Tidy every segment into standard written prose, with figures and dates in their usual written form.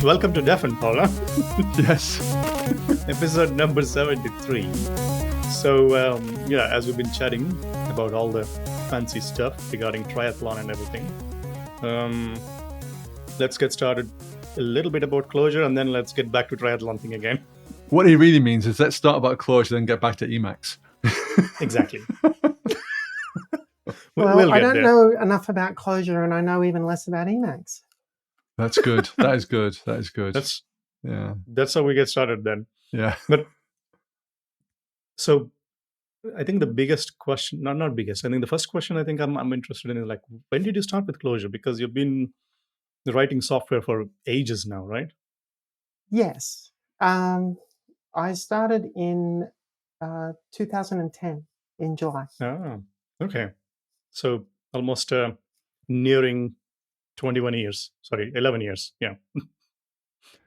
Welcome to Defen, Paula. Yes. Episode number 73. So, as we've been chatting about all the fancy stuff regarding triathlon and everything, let's get started a little bit about Clojure, and then let's get back to triathlon thing again. What he really means is let's start about Clojure, then get back to Emacs. Exactly. Well, I don't know enough about Clojure, and I know even less about Emacs. That's good. That is good. That is good. That's how we get started then. Yeah. But so I think the biggest question, not biggest, I think the first question I think I'm interested in is like, when did you start with Clojure? Because you've been writing software for ages now, right? Yes. I started in 2010 in July. Ah, okay. So almost nearing 11 years. Yeah.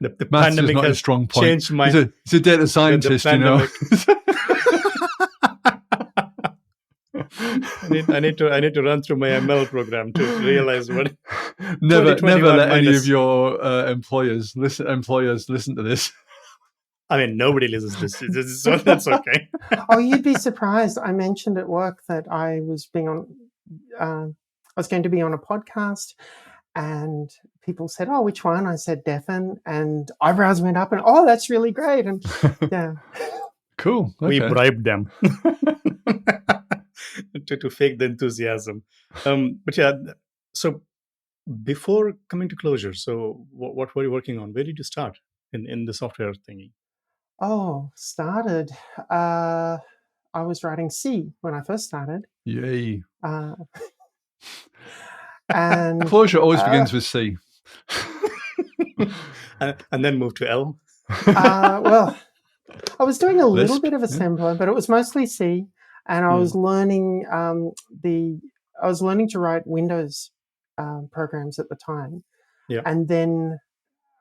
The pandemic not has a strong point. Changed my... He's a data scientist, you know. I need to run through my ML program to realize what. Never let any of your employers listen to this. I mean, nobody listens to this, so that's okay. Oh, you'd be surprised. I mentioned at work that I was going to be on a podcast, and people said, "Oh, which one?" I said, "Defen," and eyebrows went up, and "Oh, that's really great!" And yeah, cool. Okay. We bribed them to fake the enthusiasm. But yeah, so before coming to Clojure, so what were you working on? Where did you start in the software thingy? Oh, started. I was writing C when I first started. Yay. And Clojure always begins with C. And then move to L. Well, I was doing a little bit of assembler, but it was mostly C. And I was learning to write Windows programs at the time. Yeah. And then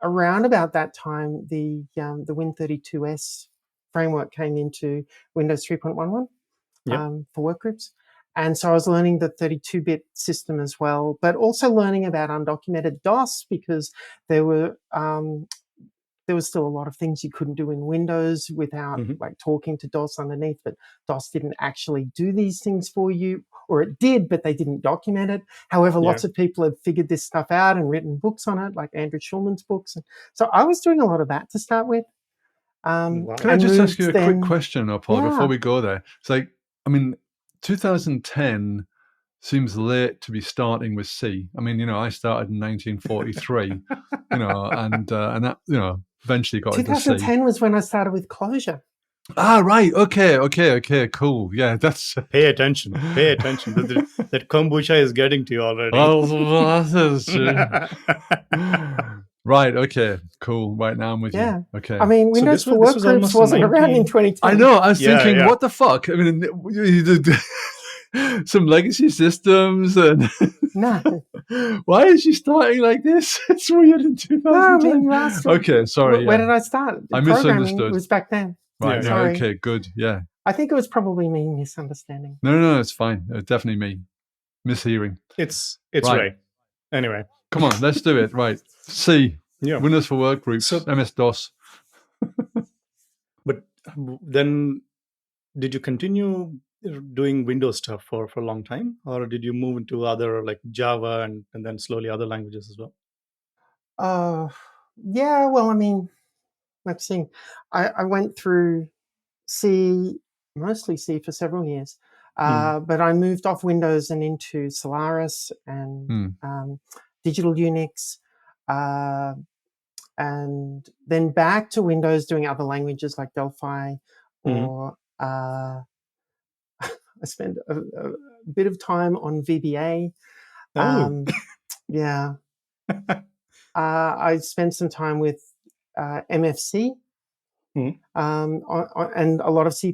around about that time, the Win32s framework came into Windows 3.11 for workgroups. And so I was learning the 32-bit system as well, but also learning about undocumented DOS, because there was still a lot of things you couldn't do in Windows without like talking to DOS underneath, but DOS didn't actually do these things for you, or it did, but they didn't document it. However, lots of people have figured this stuff out and written books on it, like Andrew Schulman's books. And so I was doing a lot of that to start with. Can I just ask you a quick question, Paul, before we go there? It's like, 2010 seems late to be starting with C. I started in 1943, and that, eventually got into C. 2010 was when I started with Clojure. Ah, right. Okay. Cool. Yeah, that's... Pay attention. That kombucha is getting to you already. Oh, that is true. Right, okay, cool. Right now I'm with you. Okay. Windows for Workgroups wasn't around in 2010. I know, I was thinking, what the fuck? Some legacy systems and... No. Why is she starting like this? It's weird in 2010. You asked me. Okay, sorry. Where did I start? I misunderstood. It was back then. Right, sorry. Okay, good, yeah. I think it was probably me misunderstanding. No, it's fine. Definitely me. Mishearing. It's right. Anyway. Come on, let's do it. Right. C. Yeah. Windows for Workgroups, MS-DOS. But then did you continue doing Windows stuff for a long time? Or did you move into other like Java and then slowly other languages as well? Yeah, well, let's see. I went through C, mostly C for several years. But I moved off Windows and into Solaris and Digital Unix, and then back to Windows doing other languages like Delphi, or I spent a bit of time on VBA. Yeah. I spent some time with MFC, and a lot of C++,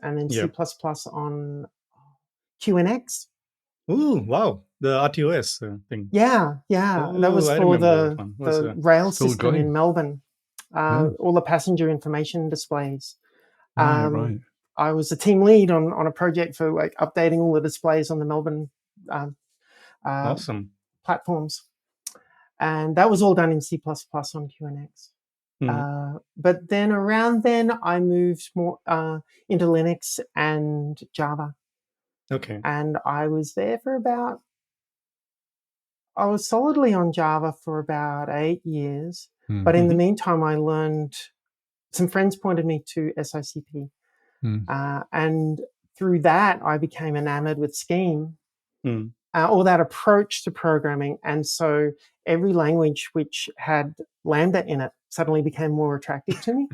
and then C++ on QNX. Ooh, wow. The RTOS thing. Yeah. That was for the rail system in Melbourne. All the passenger information displays. Right. I was a team lead on a project for like updating all the displays on the Melbourne awesome platforms. And that was all done in C++ on QNX. But then around then, I moved more into Linux and Java. Okay. And I was there for I was solidly on Java for about 8 years. But in the meantime, I learned, some friends pointed me to SICP. And through that, I became enamored with Scheme, or that approach to programming. And so every language which had Lambda in it suddenly became more attractive to me.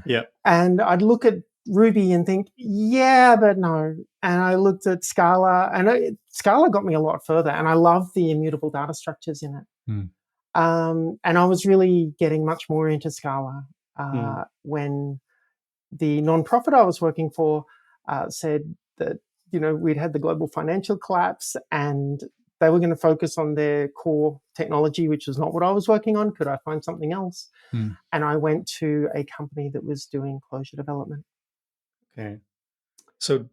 Yeah. And I'd look at Ruby and think, yeah, but no. And I looked at Scala, and Scala got me a lot further. And I love the immutable data structures in it. And I was really getting much more into Scala when the nonprofit I was working for said that, we'd had the global financial collapse and they were going to focus on their core technology, which was not what I was working on. Could I find something else? And I went to a company that was doing Clojure development. Okay. So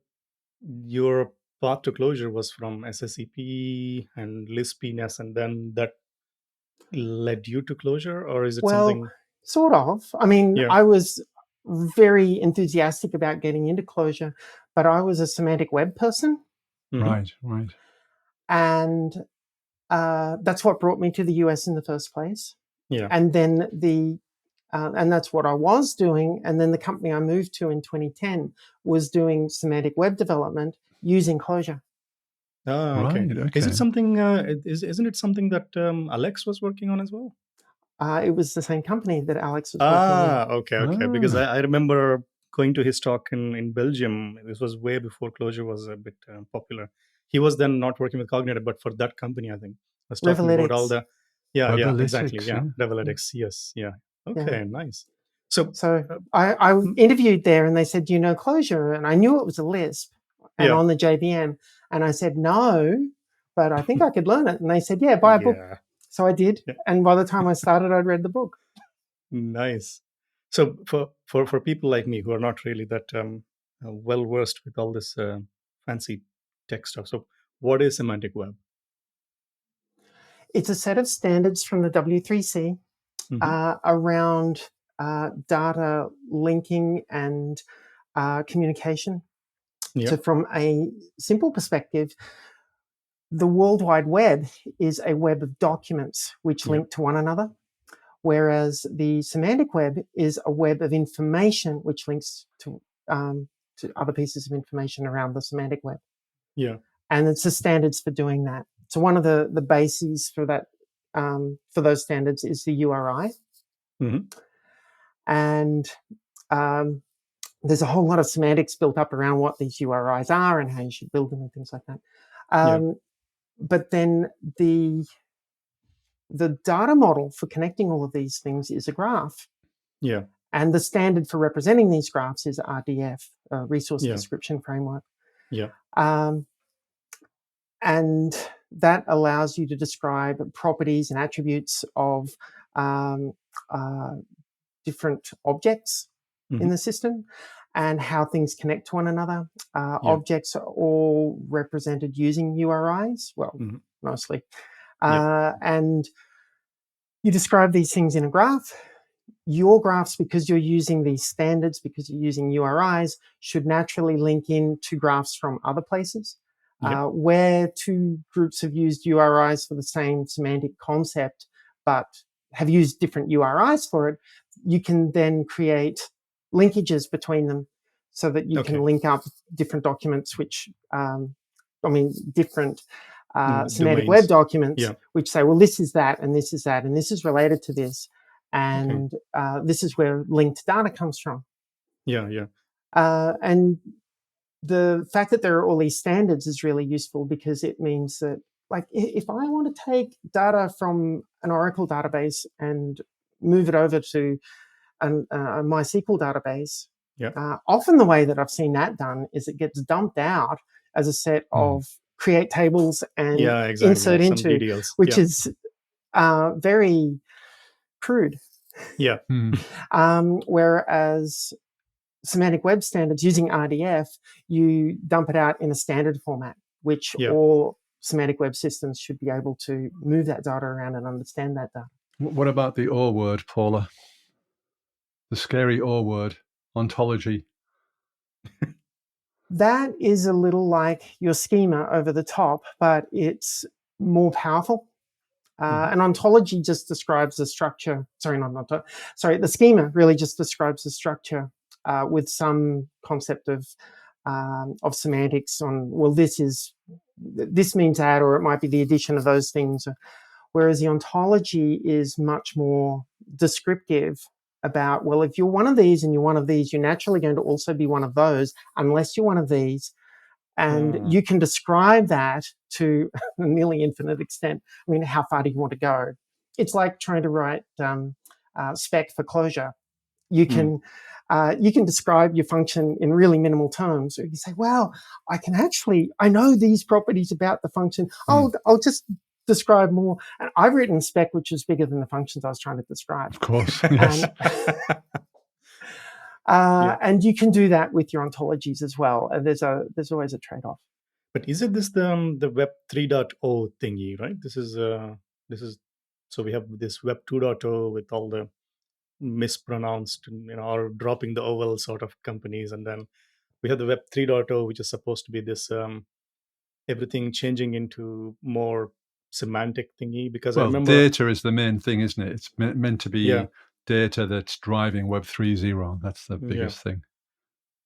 your path to Clojure was from SSEP and Lispiness, and then that led you to Clojure, or is it something? Sort of. I mean, Yeah. I was very enthusiastic about getting into Clojure, but I was a semantic web person. Right. And that's what brought me to the US in the first place. Yeah. And then and that's what I was doing. And then the company I moved to in 2010 was doing semantic web development using Clojure. Ah, okay. Right, Is okay. it something? Isn't it something that Alex was working on as well? It was the same company that Alex was working in. Okay. Because I remember going to his talk in Belgium. This was way before Clojure was a bit popular. He was then not working with Cognitive, but for that company, I think, was talking about all Revolytics. the exactly, Yeah. Revolytics, yes, yeah. Okay, nice. So I interviewed there, and they said, "Do you know Clojure?" And I knew it was a Lisp and on the JVM. And I said, "No, but I think I could learn it." And they said, "Yeah, buy a book." So I did. Yeah. And by the time I started, I'd read the book. Nice. So for people like me who are not really that well versed with all this fancy tech stuff, so what is semantic web? It's a set of standards from the W3C around data linking and communication. Yeah. So from a simple perspective, the World Wide Web is a web of documents which link to one another, whereas the semantic web is a web of information which links to other pieces of information around the semantic web. Yeah. And it's the standards for doing that. So one of the bases for that, for those standards, is the URI. And there's a whole lot of semantics built up around what these URIs are and how you should build them and things like that. But then the data model for connecting all of these things is a graph. Yeah. And the standard for representing these graphs is RDF, Resource Description Framework. Yeah. And that allows you to describe properties and attributes of different objects in the system and how things connect to one another. Objects are all represented using URIs, well, mostly. And you describe these things in a graph. Your graphs, because you're using these standards, because you're using URIs, should naturally link into graphs from other places. Where two groups have used URIs for the same semantic concept, but have used different URIs for it, you can then create linkages between them so that you can link up different documents, which, different semantic web documents, which say, well, this is that, and this is that, and this is related to this. And this is where linked data comes from. And the fact that there are all these standards is really useful because it means that, like, if I want to take data from an Oracle database and move it over to a MySQL database, often the way that I've seen that done is it gets dumped out as a set of create tables and insert into, DDLs. which is very crude. Whereas semantic web standards using RDF, you dump it out in a standard format, which all semantic web systems should be able to move that data around and understand that data. What about the O word, Paula? The scary O word, ontology. That is a little like your schema over the top, but it's more powerful. An ontology just describes the structure. The schema really just describes the structure with some concept of semantics on, well, this means that, or it might be the addition of those things. Whereas the ontology is much more descriptive about, well, if you're one of these and you're one of these, you're naturally going to also be one of those, unless you're one of these. And you can describe that to a nearly infinite extent. I mean, how far do you want to go? It's like trying to write spec for Clojure. You can describe your function in really minimal terms. So you can say, well, I know these properties about the function. I'll just describe more. And I've written spec which is bigger than the functions I was trying to describe. Of course, yes. And you can do that with your ontologies as well. And there's always a trade-off. But isn't this the Web 3.0 thingy, right? This is so we have this Web 2.0 with all the mispronounced, or dropping the vowel sort of companies, and then we have the Web 3.0, which is supposed to be this everything changing into more semantic thingy. Because I remember data is the main thing, isn't it? It's meant to be data that's driving Web 3.0. That's the biggest thing.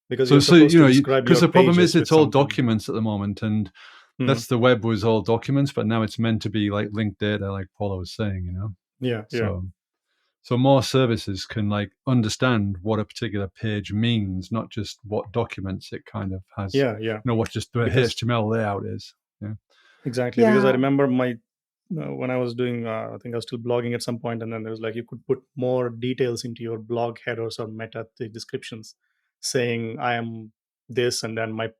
Because you're supposed to describe because your the problem pages is it's with all something. documents at the moment, and that's the web was all documents, but now it's meant to be like linked data, like Paula was saying, So more services can like understand what a particular page means, not just what documents it kind of has. What just the HTML layout is. Yeah, exactly. Because I remember when I was doing, I think I was still blogging at some point, and then there was like you could put more details into your blog headers or meta descriptions, saying I am this, and then my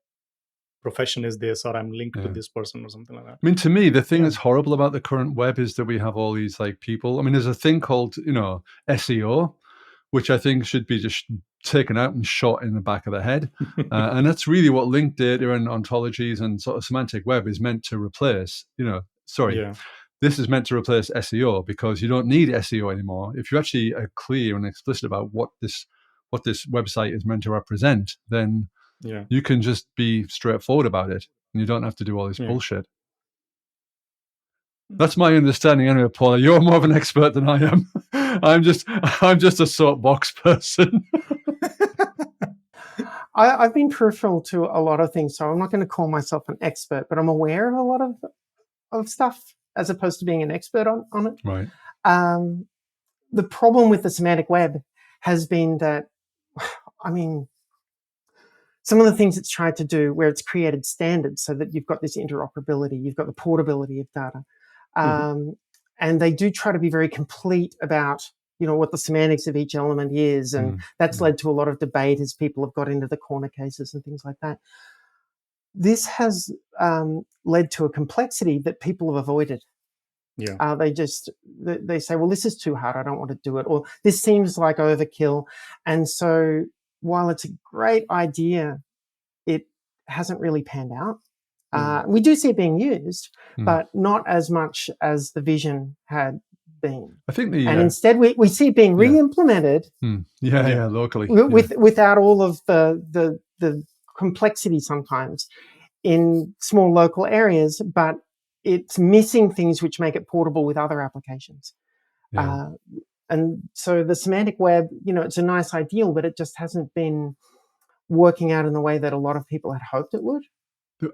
profession is this, or I'm linked to this person or something like that. I mean, to me, the thing that's horrible about the current web is that we have all these like people. I mean, there's a thing called, SEO, which I think should be just taken out and shot in the back of the head. And that's really what linked data and ontologies and sort of semantic web is meant to replace, This is meant to replace SEO because you don't need SEO anymore. If you actually are clear and explicit about what this website is meant to represent, then you can just be straightforward about it, and you don't have to do all this bullshit. That's my understanding anyway, Paula. You're more of an expert than I am. I'm just a soapbox person. I've been peripheral to a lot of things, so I'm not going to call myself an expert, but I'm aware of a lot of stuff as opposed to being an expert on it. Right. The problem with the semantic web has been that, I mean, some of the things it's tried to do where it's created standards so that you've got this interoperability, you've got the portability of data. And they do try to be very complete about, what the semantics of each element is. And that's led to a lot of debate as people have got into the corner cases and things like that. This has led to a complexity that people have avoided. Yeah. They say, well, this is too hard, I don't want to do it. Or this seems like overkill. And so while it's a great idea, it hasn't really panned out. We do see it being used, but not as much as the vision had been. I think and instead we see it being re-implemented. Locally. Without all of the complexity sometimes in small local areas, but it's missing things which make it portable with other applications. And so the semantic web, it's a nice ideal, but it just hasn't been working out in the way that a lot of people had hoped it would.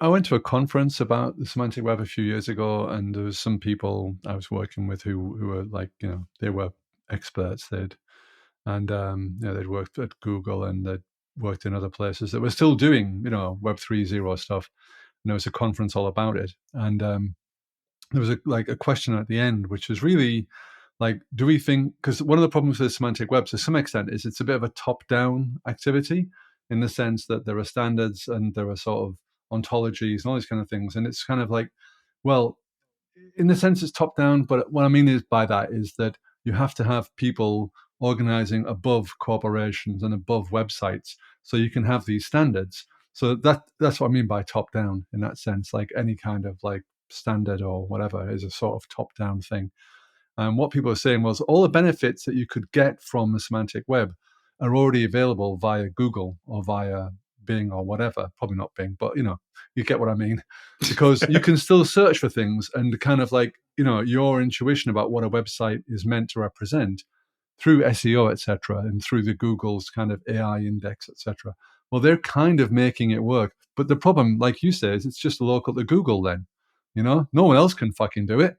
I went to a conference about the semantic web a few years ago, and there was some people I was working with who were like, they were experts. They'd worked at Google and they'd worked in other places that were still doing, Web 3.0 stuff. And there was a conference all about it. And there was a question at the end, which was really like, do we think, because one of the problems with semantic web to some extent is it's a bit of a top-down activity in the sense that there are standards and there are sort of ontologies and all these kind of things. And it's kind of like, well, in the sense it's top-down, but what I mean by that is that you have to have people organizing above corporations and above websites so you can have these standards. So that's what I mean by top-down in that sense, like any kind of like standard or whatever is a sort of top-down thing. And what people are saying was all the benefits that you could get from the semantic web are already available via Google or via Bing or whatever. Probably not Bing, but you get what I mean. Because you can still search for things and kind of like, your intuition about what a website is meant to represent through SEO, etc., and through the Google's kind of AI index, etc. Well, they're kind of making it work. But the problem, like you say, is it's just local to Google then. No one else can fucking do it.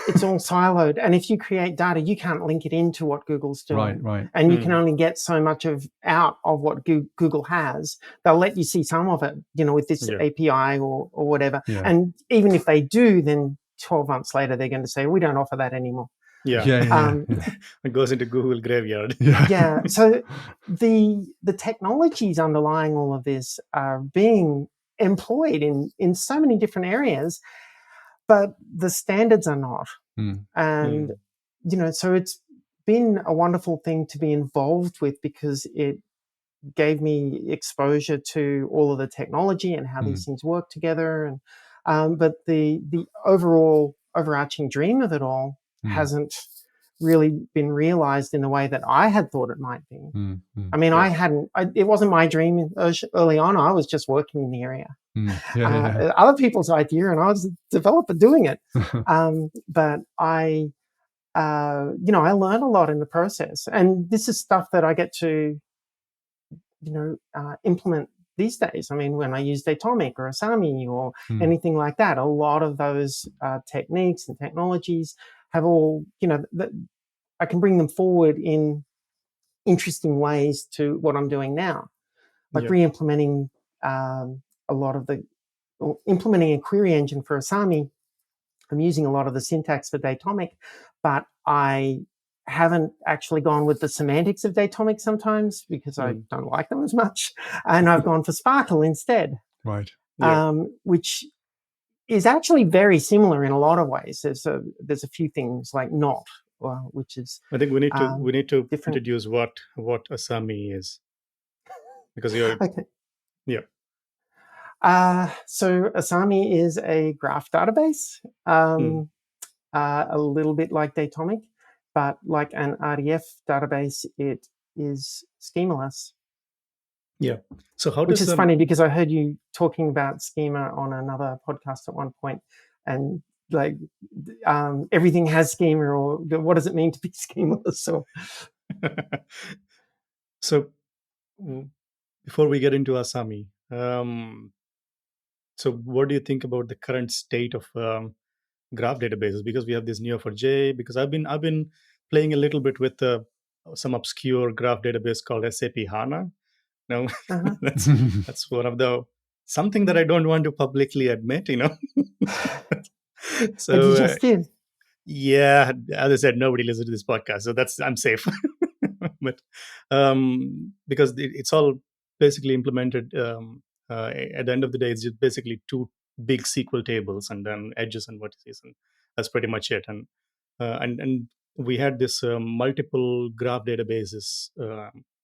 It's all siloed. And if you create data, you can't link it into what Google's doing. Right. And you can only get so much out of what Google has. They'll let you see some of it, with this API or whatever. Yeah. And even if they do, then 12 months later, they're going to say, we don't offer that anymore. Yeah. It goes into Google graveyard. Yeah. So the technologies underlying all of this are being employed in so many different areas, but the standards are not. And, so it's been a wonderful thing to be involved with because it gave me exposure to all of the technology and how these things work together. And but the overarching dream of it all hasn't really been realized in the way that I had thought it might be. I mean, it wasn't my dream early on. I was just working in the area. Other people's idea, and I was a developer doing it. But I learned a lot in the process, and this is stuff that I get to, implement these days. I mean, when I use Datomic or Asami or anything like that, a lot of those techniques and technologies have all, I can bring them forward in interesting ways to what I'm doing now, like re-implementing implementing a query engine for Asami. I'm using a lot of the syntax for Datomic, but I haven't actually gone with the semantics of Datomic sometimes because I don't like them as much. And I've gone for Sparkle instead. Right. Which is actually very similar in a lot of ways. There's a few things like not, which is I think we need to introduce what Asami is, because you're okay. Yeah. So Asami is a graph database, a little bit like Datomic, but like an RDF database, it is schemaless. Yeah. So which is funny because I heard you talking about schema on another podcast at one point, and like everything has schema, or what does it mean to be schemaless? So before we get into Asami, so what do you think about the current state of graph databases? Because we have this Neo4j. Because I've been playing a little bit with some obscure graph database called SAP HANA. Now, that's one of something that I don't want to publicly admit, So and you just did. Yeah, as I said, nobody listens to this podcast, so I'm safe. But because it's all basically implemented. At the end of the day, it's just basically two big SQL tables and then edges and vertices, and that's pretty much it. And we had this multiple graph databases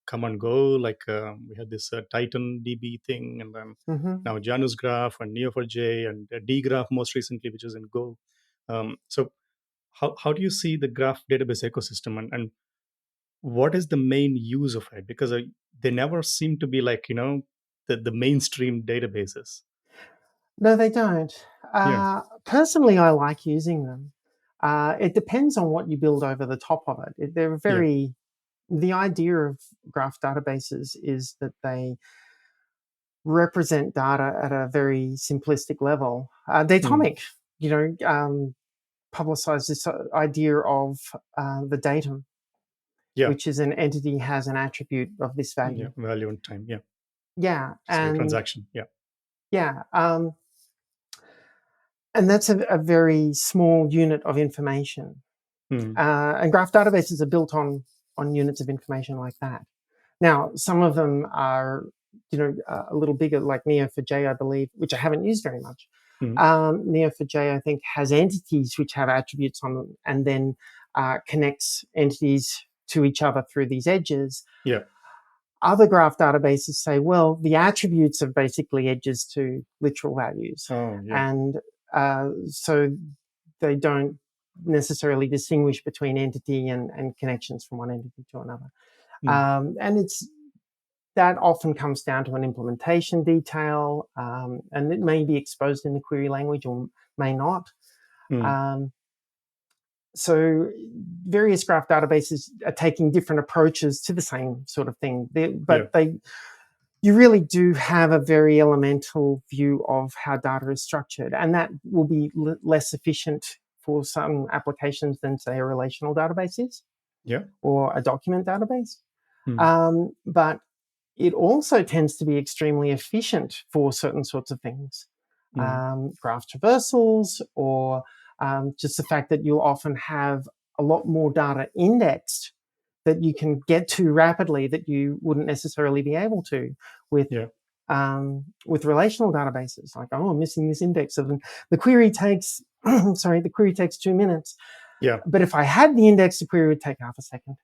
come and go. Like we had this Titan DB thing, and then now Janus Graph and Neo4j and dgraph most recently, which is in Go. So how do you see the graph database ecosystem, and what is the main use of it? Because they never seem to be like the mainstream databases. No, they don't. Personally, I like using them. It depends on what you build over the top of it. They're very. The idea of graph databases is that they represent data at a very simplistic level. Datomic, publicized this idea of the datum, which is an entity has an attribute of this value. Value and time, Yeah. And transaction, and that's a very small unit of information. And graph databases are built on units of information like that. Now, some of them are, a little bigger, like Neo4j, I believe, which I haven't used very much. Neo4j, I think, has entities which have attributes on them, and then connects entities to each other through these edges. Yeah. Other graph databases say, well, the attributes are basically edges to literal values. Oh, yeah. And so they don't necessarily distinguish between entity and connections from one entity to another. And that often comes down to an implementation detail, and it may be exposed in the query language or may not. So various graph databases are taking different approaches to the same sort of thing, you really do have a very elemental view of how data is structured, and that will be less efficient for some applications than, say, a relational database is, or a document database. But it also tends to be extremely efficient for certain sorts of things, graph traversals, or just the fact that you'll often have a lot more data indexed that you can get to rapidly that you wouldn't necessarily be able to with relational databases. Like, oh, I'm missing this index, so the query takes the query takes 2 minutes. But if I had the index, the query would take half a second.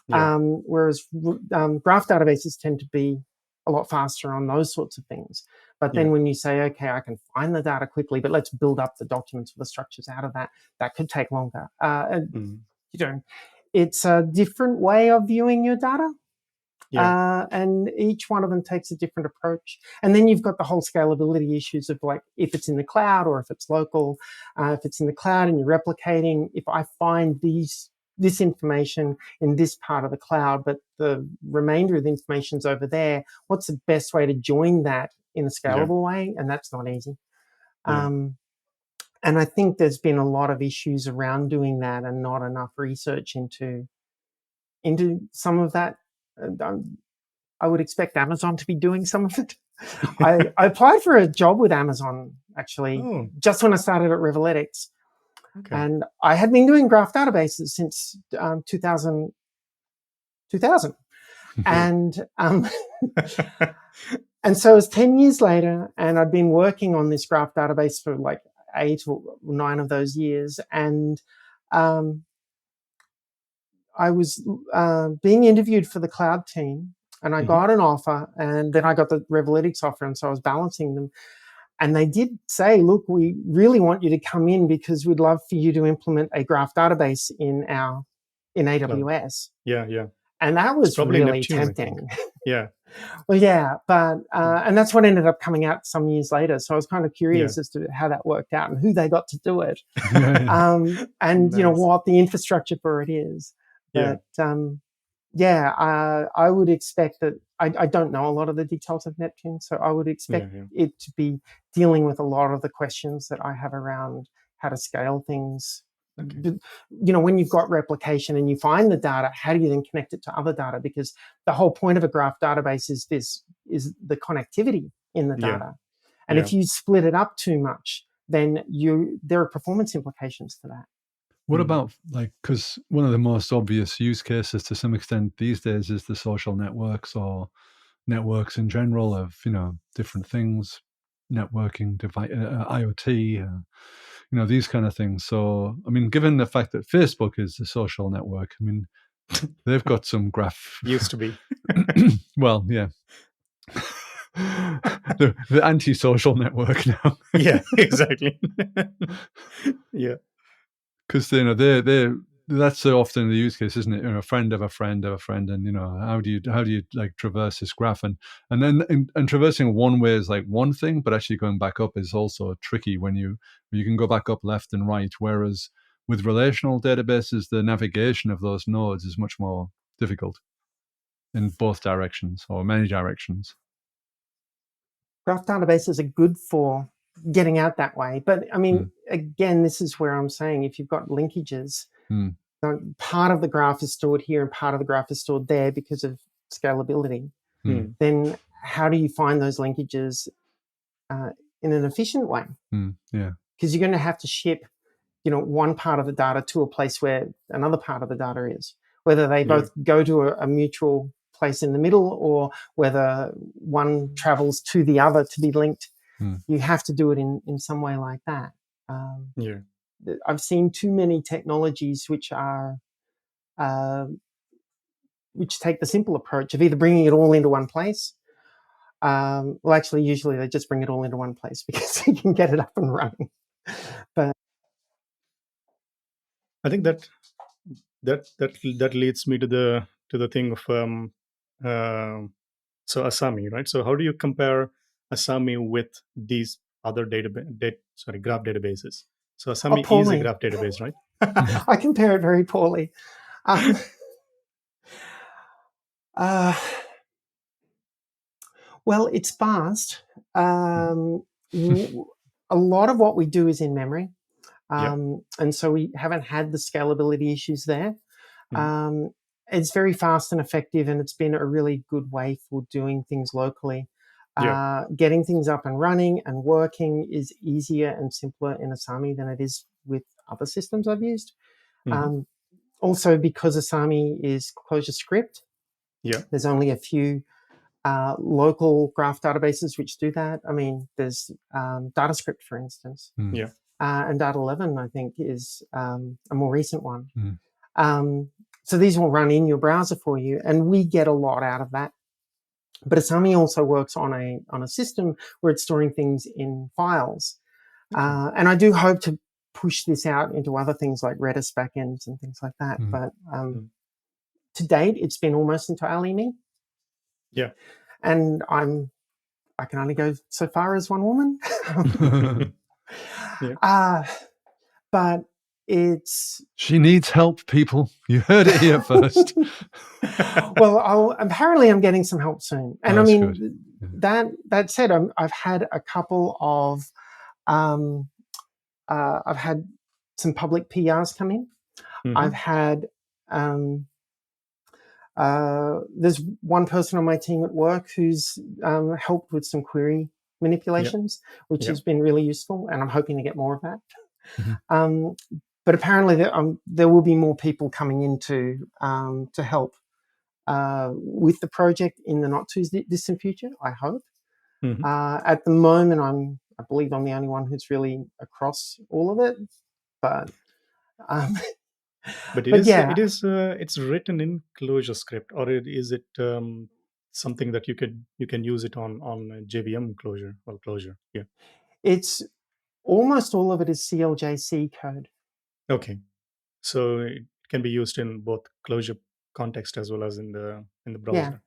Whereas graph databases tend to be a lot faster on those sorts of things. But then when you say, okay, I can find the data quickly, but let's build up the documents or the structures out of that, that could take longer. It's a different way of viewing your data. And each one of them takes a different approach. And then you've got the whole scalability issues of, like, if it's in the cloud or if it's local. If it's in the cloud and you're replicating, if I find this information in this part of the cloud, but the remainder of the information's over there, what's the best way to join that in a scalable way? And that's not easy. And I think there's been a lot of issues around doing that and not enough research into some of that. I would expect Amazon to be doing some of it. I applied for a job with Amazon, actually, just when I started at Revoletics. And I had been doing graph databases since 2000. And and so it was 10 years later, and I'd been working on this graph database for like 8 or 9 of those years. And I was being interviewed for the cloud team, and I got an offer, and then I got the Revoletics offer, and so I was balancing them. And they did say, look, we really want you to come in because we'd love for you to implement a graph database in AWS. And that was really Neptune, tempting. Well, but and that's what ended up coming out some years later. So I was kind of curious as to how that worked out and who they got to do it, and nice. What the infrastructure for it is. But I would expect that. I don't know a lot of the details of Neptune, so I would expect it to be dealing with a lot of the questions that I have around how to scale things. When you've got replication and you find the data, how do you then connect it to other data? Because the whole point of a graph database is the connectivity in the data. And if you split it up too much, then there are performance implications to that. What about, like, because one of the most obvious use cases to some extent these days is the social networks or networks in general of, different things, networking, IoT, these kind of things. So, I mean, given the fact that Facebook is a social network, I mean, they've got some graph. Used to be. Well, yeah. the anti-social network now. Yeah, exactly. Because they're that's so often the use case, isn't it? A friend of a friend of a friend, and how do you like traverse this graph, and then traversing one way is like one thing, but actually going back up is also tricky when you can go back up left and right. Whereas with relational databases, the navigation of those nodes is much more difficult in both directions or many directions. Graph databases are good for getting out that way. But I mean, again, this is where I'm saying if you've got linkages, part of the graph is stored here and part of the graph is stored there because of scalability, then how do you find those linkages in an efficient way? Because you're going to have to ship, one part of the data to a place where another part of the data is, whether they both go to a mutual place in the middle or whether one travels to the other to be linked. You have to do it in some way like that. I've seen too many technologies which take the simple approach of either bringing it all into one place. Usually they just bring it all into one place because you can get it up and running. But I think that leads me to the thing of so Asami, right? So how do you compare Asami with these other graph databases? So Asami is a poorly. graph database, right? I compare it very poorly. Um, uh, well, it's fast. A lot of what we do is in memory. Yeah. And so we haven't had the scalability issues there. Mhm. It's very fast and effective, and it's been a really good way for doing things locally. Yeah. Getting things up and running and working is easier and simpler in Asami than it is with other systems I've used. Mhm. Also, because Asami is closure script, Yeah. there's only a few local graph databases which do that. I mean, there's DataScript, for instance, Yeah. and Data 11, I think, is a more recent one. Mm. So these will run in your browser for you, and we get a lot out of that. But Asami also works on a system where it's storing things in files, Okay. and I do hope to push this out into other things like Redis backends and things like that. Mm. But Mm. to date, it's been almost entirely me, Yeah. and I can only go so far as one woman. Yeah. But it's She needs help, people. You heard it here first. well, apparently I'm getting some help soon. And I That's mean, good. that said, I've had a couple of I've had some public PRs come in. I've Mhm. had there's one person on my team at work who's helped with some query Yeah. manipulations, which Yeah. has been really useful, and I'm hoping to get more of that. Mhm. But apparently, there will be more people coming in to help with the project in the not too distant future, I hope. Mhm. At the moment, I believe I'm the only one who's really across all of it. But um, But but yeah, it's written in closure script, or is it something that you can use it on JVM closure or closure? Yeah. it's almost all of it is CLJC code. Okay. So it can be used in both closure context as well as in the Yeah. browser.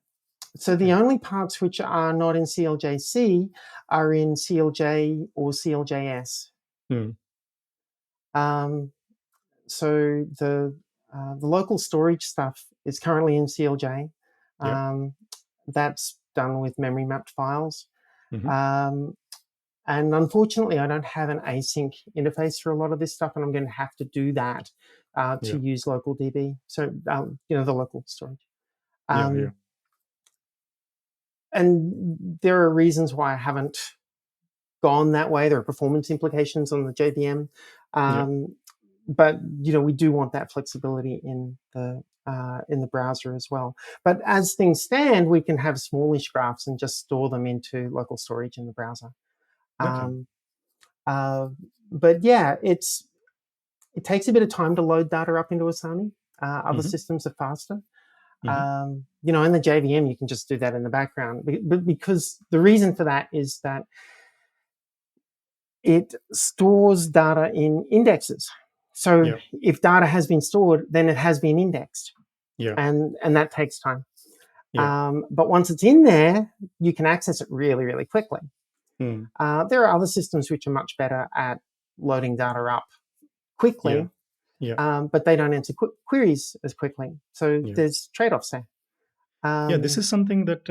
So the Okay. only parts which are not in CLJC are in CLJ or CLJS. Hmm. Um, so the local storage stuff is currently in CLJ. Yeah. That's done with memory mapped files. Hmm. Um, and unfortunately, I don't have an async interface for a lot of this stuff, and I'm going to have to do that to Yeah. use local DB. So, the local storage. Yeah. Yeah. Um, and there are reasons why I haven't gone that way. There are performance implications on the JVM. Yeah. But we do want that flexibility in the browser as well. But as things stand, we can have smallish graphs and just store them into local storage in the browser. Okay. Uh, but yeah, it takes a bit of time to load data up into Asami. Other Hmm. systems are faster. Hmm. In the JVM, you can just do that in the background. But because the reason for that is that it stores data in indexes. So Yeah. if data has been stored, then it has been indexed, Yeah. and that takes time. Yeah. But once it's in there, you can access it really, really quickly. Hmm. There are other systems which are much better at loading data up Yeah. quickly, Yeah. but they don't answer queries as quickly. So Yeah. there's trade-offs there. Yeah, this Um, is something that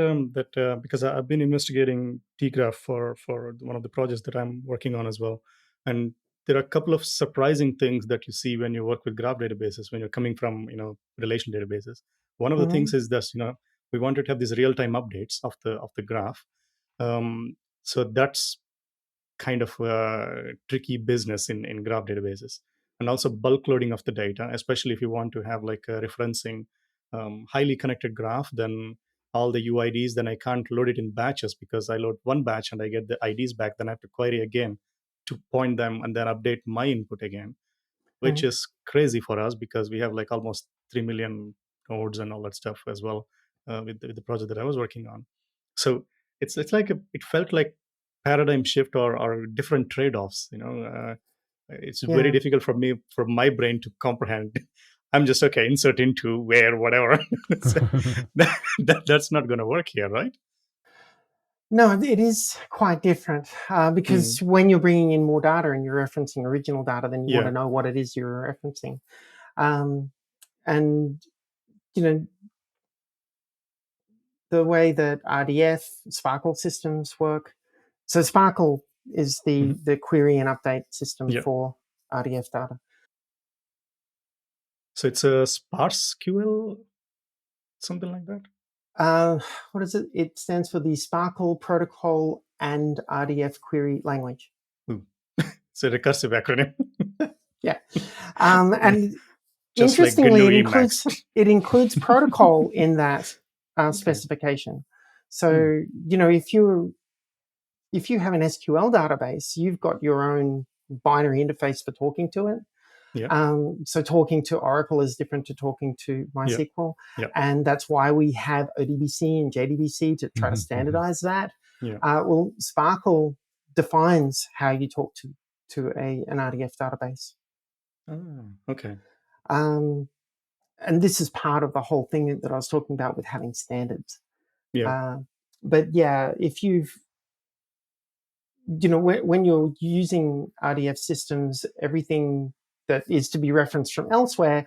because I've been investigating tgraph for one of the projects that I'm working on as well, and there are a couple of surprising things that you see when you work with graph databases when you're coming from relational databases. One of the things mhm, is that we wanted to have these real time updates of the graph, so that's kind of tricky business in graph databases, and also bulk loading of the data, especially if you want to have like a referencing highly connected graph, then all the UIDs, then I can't load it in batches because I load one batch and I get the IDs back, then I have to query again to point them and then update my input again, which right. is crazy for us because we have like almost 3 million nodes and all that stuff as well, with the project that I was working on. So it's like it felt like paradigm shift or different trade-offs, it's very difficult for my brain to comprehend. I'm just, okay, insert into where, whatever. So that's not going to work here, right? No, it is quite different because when you're bringing in more data and you're referencing original data, then you want to know what it is you're referencing. And, the way that RDF, Sparkle systems work. So Sparkle is the query and update system for RDF data. So it's a sparse QL, something like that? What is it? It stands for the Sparkle Protocol and RDF Query Language. Ooh. It's a recursive acronym. Yeah. And just interestingly, like it includes protocol in that specification. So, if you have an SQL database, you've got your own binary interface for talking to it. So talking to Oracle is different to talking to MySQL. And that's why we have ODBC and JDBC to try to standardize that. Well, Sparkle defines how you talk to an RDF database. Oh, okay. And this is part of the whole thing that I was talking about with having standards. But yeah, if when you're using RDF systems, everything that is to be referenced from elsewhere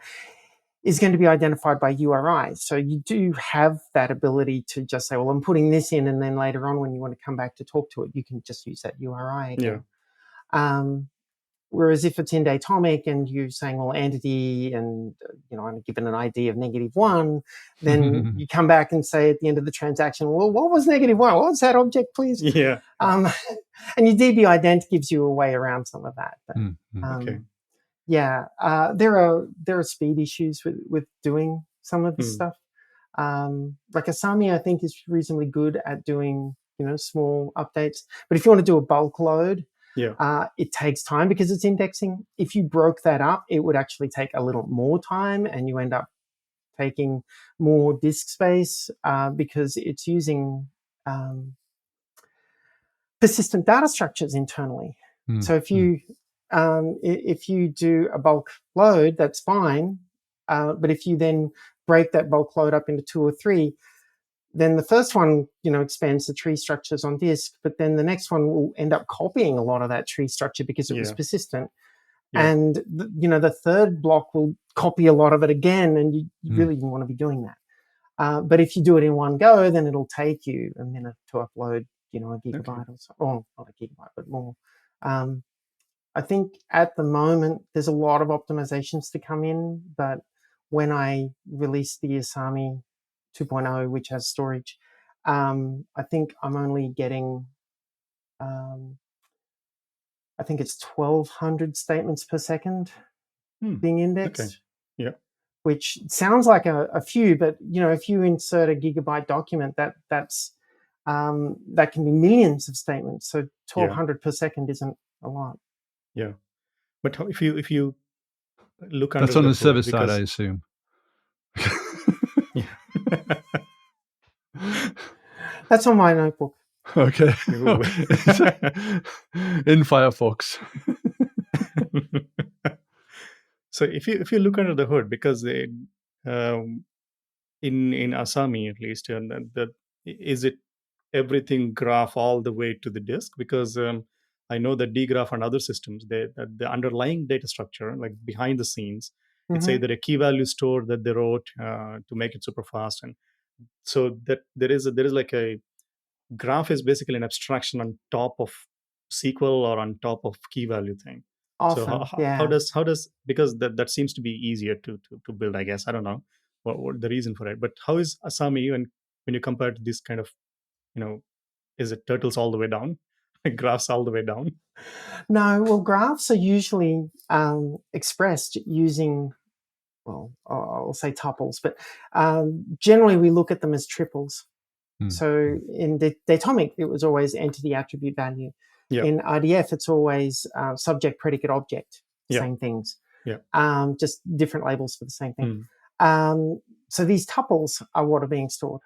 is going to be identified by URI. So you do have that ability to just say, well, I'm putting this in, and then later on when you want to come back to talk to it, you can just use that URI again. Whereas if it's in Datomic and you're saying, well, entity and, I'm given an ID of -1, then you come back and say at the end of the transaction, well, what was -1? What was that object, please? And your DB ident gives you a way around some of that. But, there are speed issues with doing some of this stuff. Like Asami, I think, is reasonably good at doing, small updates. But if you want to do a bulk load, it takes time because it's indexing. If you broke that up, it would actually take a little more time and you end up taking more disk space because it's using persistent data structures internally. So if you do a bulk load, that's fine. But if you then break that bulk load up into 2 or 3, then the first one, expands the tree structures on disk, but then the next one will end up copying a lot of that tree structure because it was persistent. And, the third block will copy a lot of it again, and you really don't want to be doing that. But if you do it in one go, then it'll take you a minute to upload, a gigabyte or so. Oh, not a gigabyte, but more. I think at the moment, there's a lot of optimizations to come in, but when I released the Asami 2.0, which has storage, I think I'm only getting, I think it's 1,200 statements per second being indexed. Which sounds like a few, but if you insert a gigabyte document, that can be millions of statements. So 1,200 per second isn't a lot. But if you look under that's on the server because... side, I assume. That's on my notebook. Okay. In Firefox. So if you look under the hood, because in Asami at least, is it everything graph all the way to the disk? Because I know that dgraph and other systems, the underlying data structure, like behind the scenes, it's either a key value store that they wrote to make it super fast, and so that there is like a graph is basically an abstraction on top of SQL or on top of key value thing. Often, so how does because that seems to be easier to build, I guess. I don't know what the reason for it, but how is Asami when you compare to this kind of, is it turtles all the way down, graphs all the way down? No, well, graphs are usually expressed using, well, I'll say tuples, but generally we look at them as triples. So in Datomic, it was always entity attribute value. In RDF, it's always subject, predicate, object, same things. Just different labels for the same thing. So these tuples are what are being stored.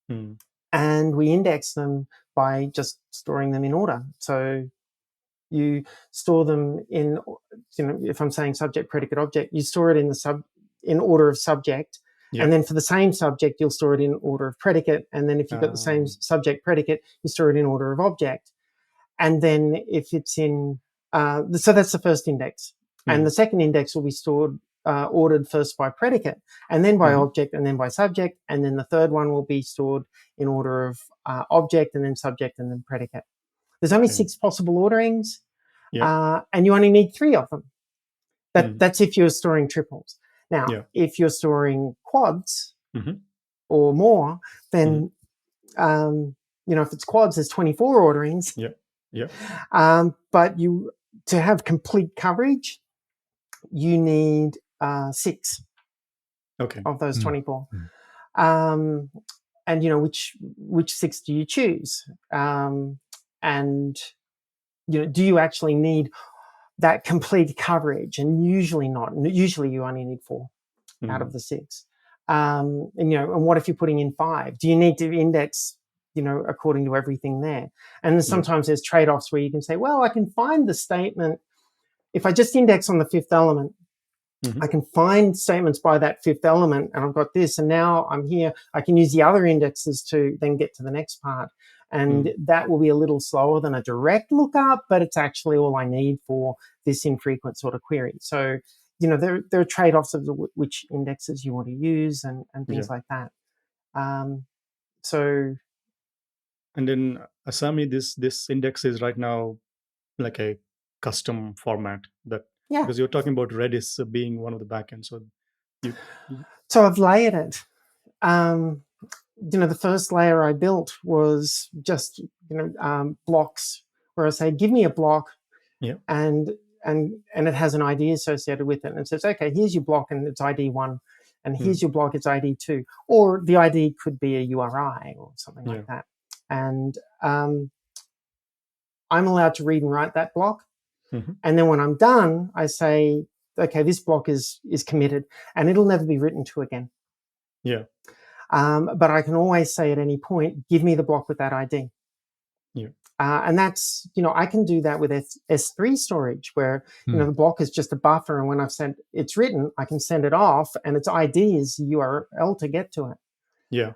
And we index them by just storing them in order. So, you store them in, if I'm saying subject, predicate, object, you store it in order of subject. Yeah. And then for the same subject, you'll store it in order of predicate. And then if you've got the same subject predicate, you store it in order of object. And then if it's in, so that's the first index. And the second index will be stored, ordered first by predicate, and then by object, and then by subject. And then the third one will be stored in order of object, and then subject, and then predicate. There's only 6 possible orderings, and you only need 3 of them. That's if you're storing triples. Now, if you're storing quads or more, then, if it's quads, there's 24 orderings. But to have complete coverage, you need 6 of those 24. And, which 6 do you choose? And, do you actually need that complete coverage? And usually not. Usually you only need 4 out of the 6. And what if you're putting in 5? Do you need to index, according to everything there? And sometimes there's trade-offs where you can say, well, I can find the statement. If I just index on the 5th element, I can find statements by that 5th element, and I've got this, and now I'm here. I can use the other indexes to then get to the next part. And that will be a little slower than a direct lookup, but it's actually all I need for this infrequent sort of query. So, there are trade-offs of which indexes you want to use and things like that. And in Asami, this index is right now like a custom format because you're talking about Redis being one of the backends. So I've layered it. The first layer I built was just blocks where I say, give me a block, and it has an ID associated with it, and it says, okay, here's your block and it's ID 1, and here's your block, it's ID 2, or the ID could be a URI or something like that. And I'm allowed to read and write that block. And then when I'm done, I say, okay, this block is committed, and it'll never be written to again. But I can always say at any point, give me the block with that ID. And that's, I can do that with S3 storage, where, the block is just a buffer. And when I've sent it's written, I can send it off, and its ID is the URL to get to it.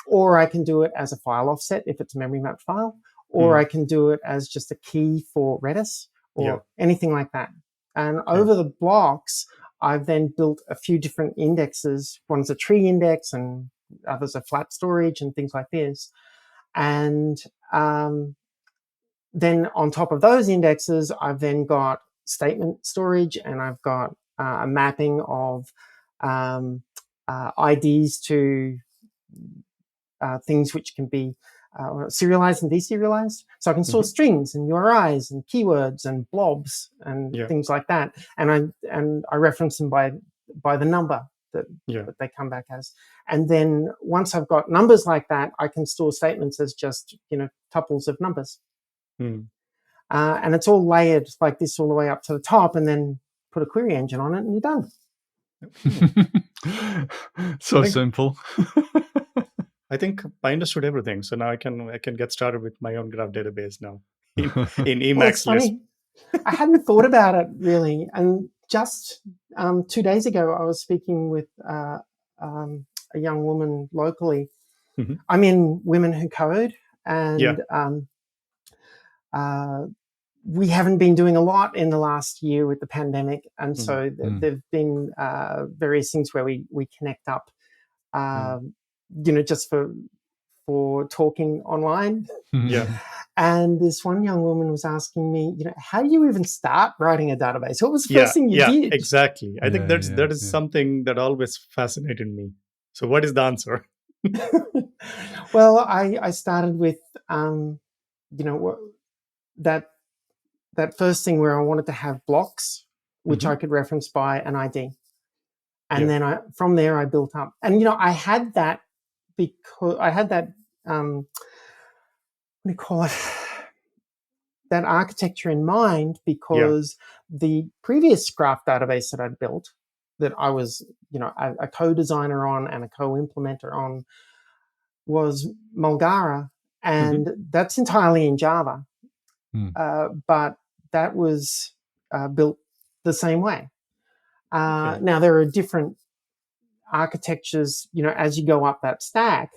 Or I can do it as a file offset if it's a memory mapped file, or I can do it as just a key for Redis or anything like that. And over the blocks, I've then built a few different indexes. One's a tree index, and others are flat storage and things like this. And then on top of those indexes, I've then got statement storage, and I've got a mapping of IDs to things which can be serialized and deserialized. So I can store strings and URIs and keywords and blobs and things like that. And I reference them by the number that they come back as. And then once I've got numbers like that, I can store statements as just, tuples of numbers. And it's all layered like this all the way up to the top, and then put a query engine on it and you're done. Simple. I think I understood everything. So now I can get started with my own graph database now in Emacs list. I hadn't thought about it really. And just 2 days ago, I was speaking with a young woman locally. I'm in Women Who Code, and we haven't been doing a lot in the last year with the pandemic. And so there've been various things where we connect up, just for talking online. And this one young woman was asking me, how do you even start writing a database? What was the first thing you did? Exactly. I think that is something that always fascinated me. So what is the answer? Well, I started with, that first thing where I wanted to have blocks, which I could reference by an ID. And then from there I built up. And, I had that because I had that, what do you call it? That architecture in mind, because the previous graph database that I'd built, that I was, a co-designer on and a co-implementer on, was Mulgara, and that's entirely in Java. But that was built the same way. Okay. Now, there are different architectures, as you go up that stack,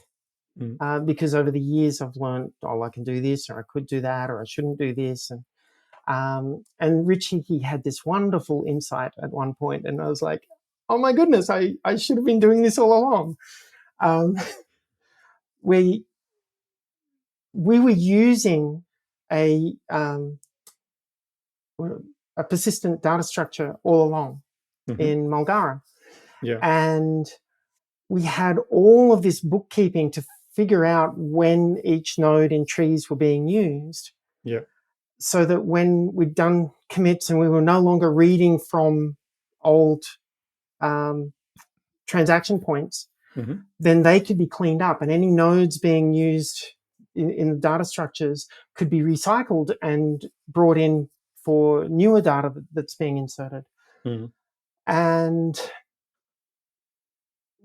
because over the years I've learned, I can do this, or I could do that, or I shouldn't do this. And Richie, he had this wonderful insight at one point, and I was like, oh my goodness, I should have been doing this all along. We were using a persistent data structure all along in Mulgara. Yeah. And we had all of this bookkeeping to figure out when each node in trees were being used. Yeah. So that when we'd done commits and we were no longer reading from old transaction points, then they could be cleaned up, and any nodes being used in the data structures could be recycled and brought in for newer data that's being inserted. And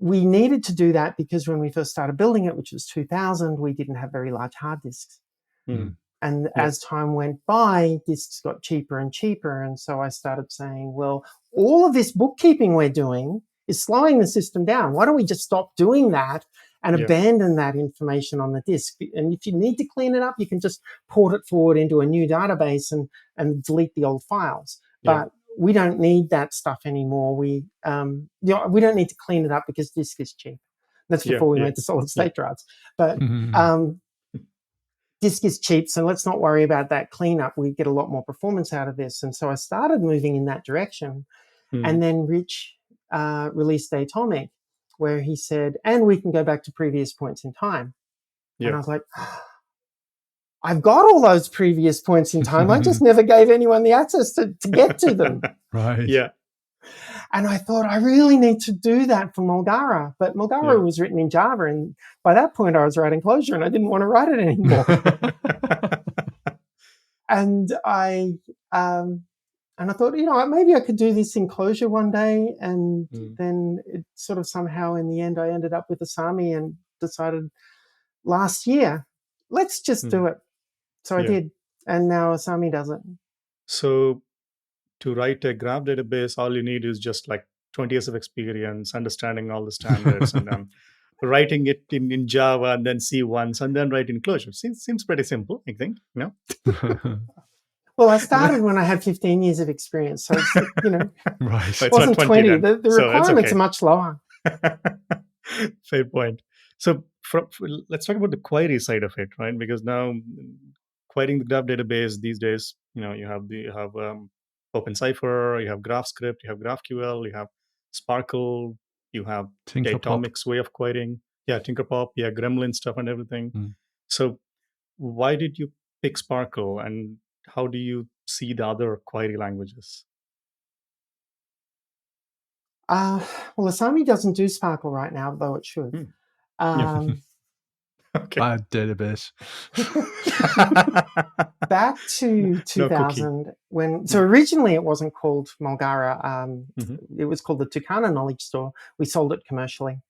we needed to do that because when we first started building it, which was 2000, we didn't have very large hard disks. And as time went by, disks got cheaper and cheaper. And so I started saying, well, all of this bookkeeping we're doing is slowing the system down. Why don't we just stop doing that and abandon that information on the disk? And if you need to clean it up, you can just port it forward into a new database and delete the old files. But we don't need that stuff anymore. We don't need to clean it up because disk is cheap. That's before we went to solid state drives. But disk is cheap, so let's not worry about that cleanup. We get a lot more performance out of this. And so I started moving in that direction. And then Rich released Atomic, where he said, and we can go back to previous points in time. And I was like, I've got all those previous points in time. I just never gave anyone the access to get to them. Right. Yeah. And I thought, I really need to do that for Mulgara. But Mulgara was written in Java. And by that point, I was writing Clojure and I didn't want to write it anymore. And I thought, maybe I could do this in Clojure one day. And then it sort of somehow in the end, I ended up with Asami and decided last year, let's just do it. So I did. And now Asami does it. So to write a graph database, all you need is just like 20 years of experience, understanding all the standards, and then writing it in Java, and then see once, and then write in Clojure. Seems pretty simple, I think. No? Well, I started when I had 15 years of experience, so it's, right. So it wasn't 20. Then. The requirements are much lower. Fair point. So let's talk about the query side of it, right? Because now querying the graph database these days, you have OpenCipher, you have GraphScript, you have GraphQL, you have Sparkle, you have Datomic's way of querying. Yeah, Tinkerpop, Gremlin stuff and everything. So why did you pick Sparkle, and how do you see the other query languages? Well, Asami doesn't do Sparkle right now, though it should. Okay. Bad database. Back to 2000, so originally it wasn't called Mulgara. It was called the Tucana Knowledge Store. We sold it commercially.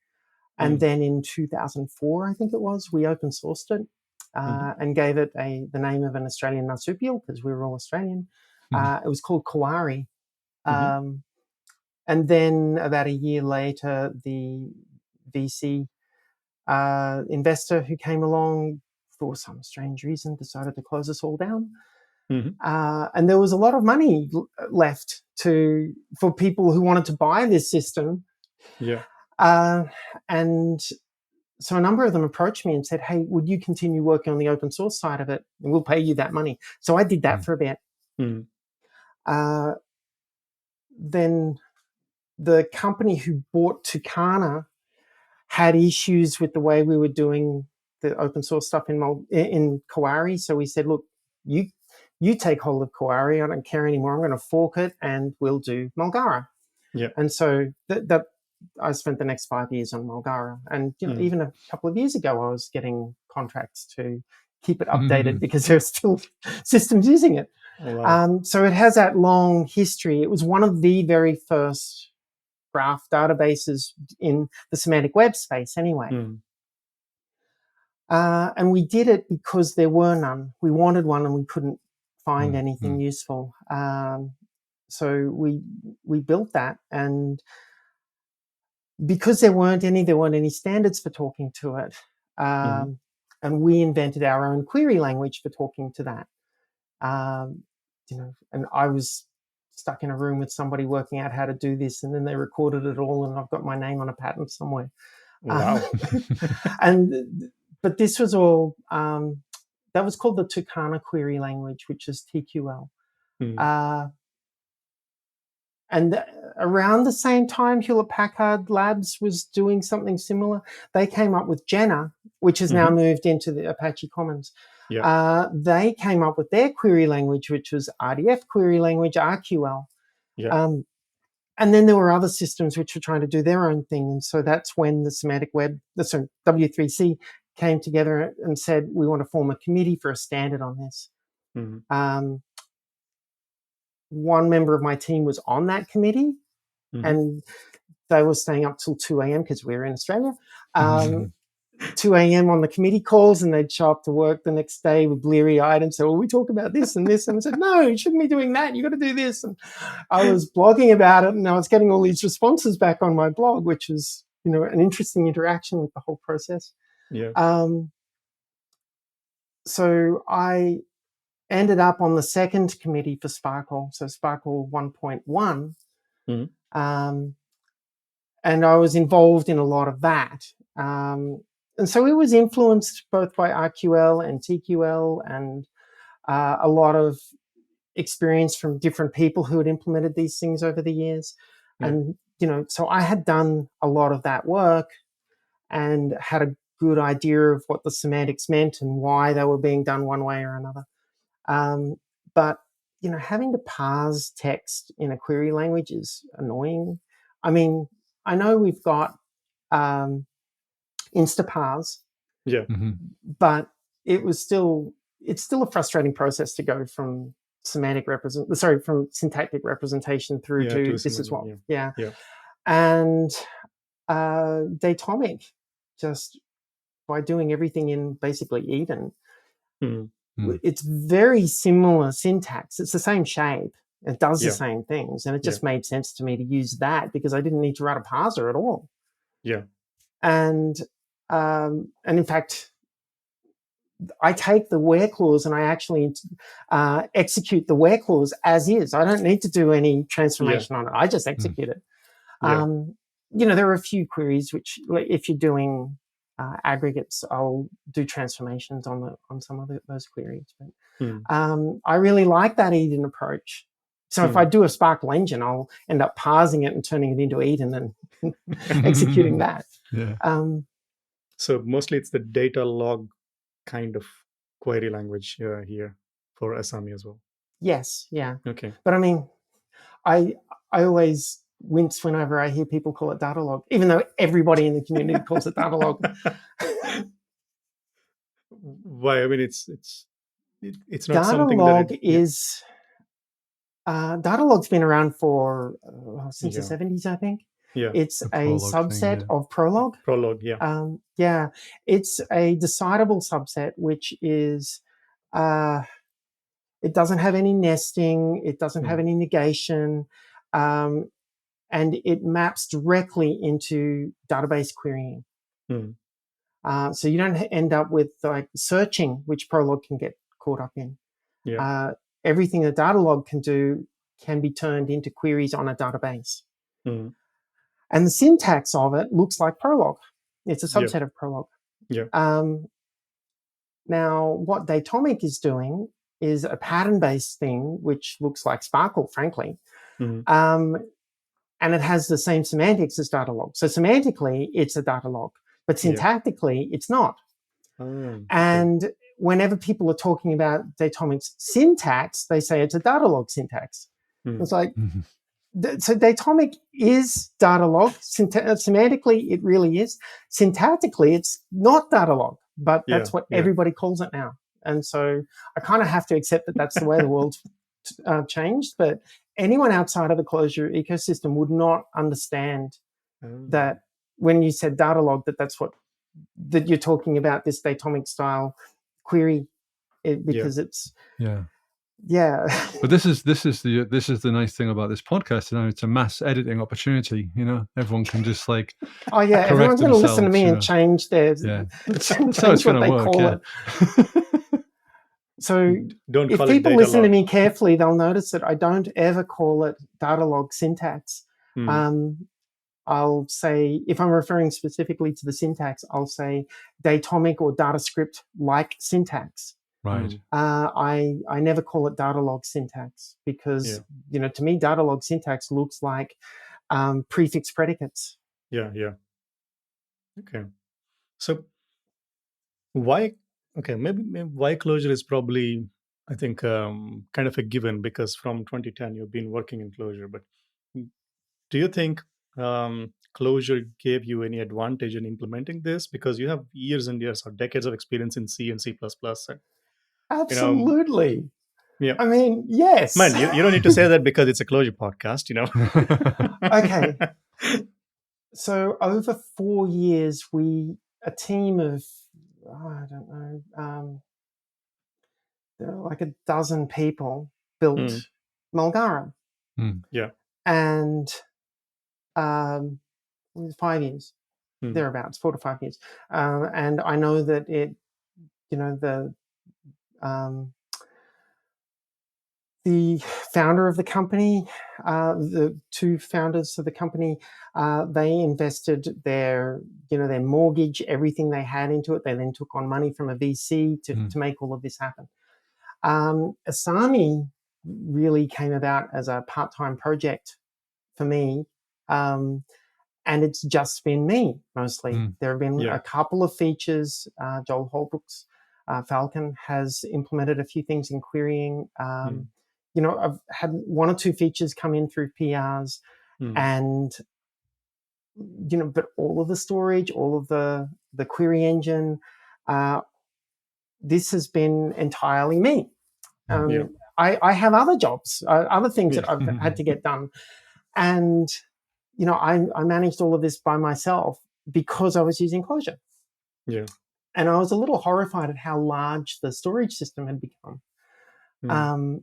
And then in 2004, I think it was, we open sourced it and gave it the name of an Australian marsupial because we were all Australian. It was called Kawari. And then about a year later, the VC investor who came along for some strange reason decided to close us all down. And there was a lot of money left for people who wanted to buy this system. And so a number of them approached me and said, hey, would you continue working on the open source side of it? And we'll pay you that money. So I did that for a bit. Then the company who bought Tucana had issues with the way we were doing the open source stuff in Kawari. So we said, look, you take hold of Kawari. I don't care anymore. I'm going to fork it and we'll do Mulgara. And so that I spent the next 5 years on Mulgara. And even a couple of years ago, I was getting contracts to keep it updated because there's still systems using it. So it has that long history. It was one of the very first graph databases in the semantic web space anyway. And we did it because there were none. We wanted one and we couldn't find anything useful. So we built that, and because there weren't any standards for talking to it, and we invented our own query language for talking to that. And I was stuck in a room with somebody working out how to do this, and then they recorded it all, and I've got my name on a patent somewhere. Wow. But this was all, that was called the Tucana query language, which is TQL. And around the same time, Hewlett-Packard Labs was doing something similar. They came up with Jenna, which has now moved into the Apache Commons. Yeah. They came up with their query language, which was RDF query language, RQL. Yeah. And then there were other systems which were trying to do their own thing. And so that's when the Semantic Web, W3C, came together and said, we want to form a committee for a standard on this. One member of my team was on that committee, and they were staying up till 2 a.m. because we were in Australia. 2 a.m. on the committee calls, and they'd show up to work the next day with bleary-eyed and say, well, we talk about this and this. And I said, no, you shouldn't be doing that. You got to do this. And I was blogging about it, and I was getting all these responses back on my blog, which is, an interesting interaction with the whole process. Yeah. So I ended up on the second committee for Sparkle, so Sparkle 1.1. And I was involved in a lot of that. And so it was influenced both by RQL and TQL, and a lot of experience from different people who had implemented these things over the years. And, so I had done a lot of that work and had a good idea of what the semantics meant and why they were being done one way or another. But, having to parse text in a query language is annoying. I mean, I know we've got Instaparse, but it's still a frustrating process to go from from syntactic representation through to this is what, and Datomic, just by doing everything in basically Eden, it's very similar syntax. It's the same shape. It does the same things, and it just made sense to me to use that because I didn't need to write a parser at all. Yeah. And in fact, I take the where clause and I actually execute the where clause as is. I don't need to do any transformation on it. I just execute it. There are a few queries which, if you're doing aggregates, I'll do transformations on some of those queries. But I really like that Eden approach. So if I do a Sparkle engine, I'll end up parsing it and turning it into Eden and executing that. So mostly it's the data log kind of query language here for Asami as well. Yes, yeah. Okay. But I mean, I always wince whenever I hear people call it data log, even though everybody in the community calls it data log. Why? I mean, it's not data something log that is data log's been around for since the 70s, I think. Yeah. It's a subset of Prolog. Prolog, yeah. It's a decidable subset, which is it doesn't have any nesting, it doesn't have any negation, and it maps directly into database querying. So you don't end up with like searching, which Prolog can get caught up in. Everything that Datalog can do can be turned into queries on a database. And the syntax of it looks like Prolog. It's a subset of Prolog. Now, what Datomic is doing is a pattern-based thing, which looks like Sparkle, frankly. And it has the same semantics as Datalog. So semantically, it's a Datalog, but syntactically, it's not. And whenever people are talking about Datomic's syntax, they say it's a Datalog syntax. It's like, so Datomic is Datalog. Semantically, it really is. Syntactically, it's not Datalog, but that's what everybody calls it now. And so I kind of have to accept that that's the way the world's changed. But anyone outside of the Clojure ecosystem would not understand that when you said Datalog, that you're talking about this Datomic style query, because it's Yeah. But this is the nice thing about this podcast. It's a mass editing opportunity. Everyone can just like Oh yeah, correct everyone's going to listen to themselves. me and change their Yeah, that's how it's change what going to they work. call Yeah. it. So Don't if call it people data listen to log. me carefully, they'll notice that I don't ever call it data log syntax. I'll say, if I'm referring specifically to the syntax, I'll say datomic or data script like syntax. Right. I never call it data log syntax because, to me, data log syntax looks like prefix predicates. Yeah. Okay. So why? Okay, maybe why Clojure is probably, I think, kind of a given, because from 2010 you've been working in Clojure. But do you think Clojure gave you any advantage in implementing this, because you have years and years or decades of experience in C and C++? And, Absolutely. Yeah. I mean, yes. Man, you don't need to say that because it's a Clojure podcast, Okay. So over 4 years, a team of, I don't know, there are like a dozen people built Mulgara. Yeah. And 5 years, thereabouts, 4 to 5 years. And I know that the founder of the company, the two founders of the company, they invested their mortgage, everything they had into it. They then took on money from a VC to make all of this happen. Asami really came about as a part-time project for me, and it's just been me mostly. There have been a couple of features. Joel Holbrook's Falcon has implemented a few things in querying. I've had 1 or 2 features come in through PRs, and but all of the storage, all of the query engine, this has been entirely me. I have other jobs, other things that I've had to get done, and I managed all of this by myself because I was using Clojure. Yeah. And I was a little horrified at how large the storage system had become.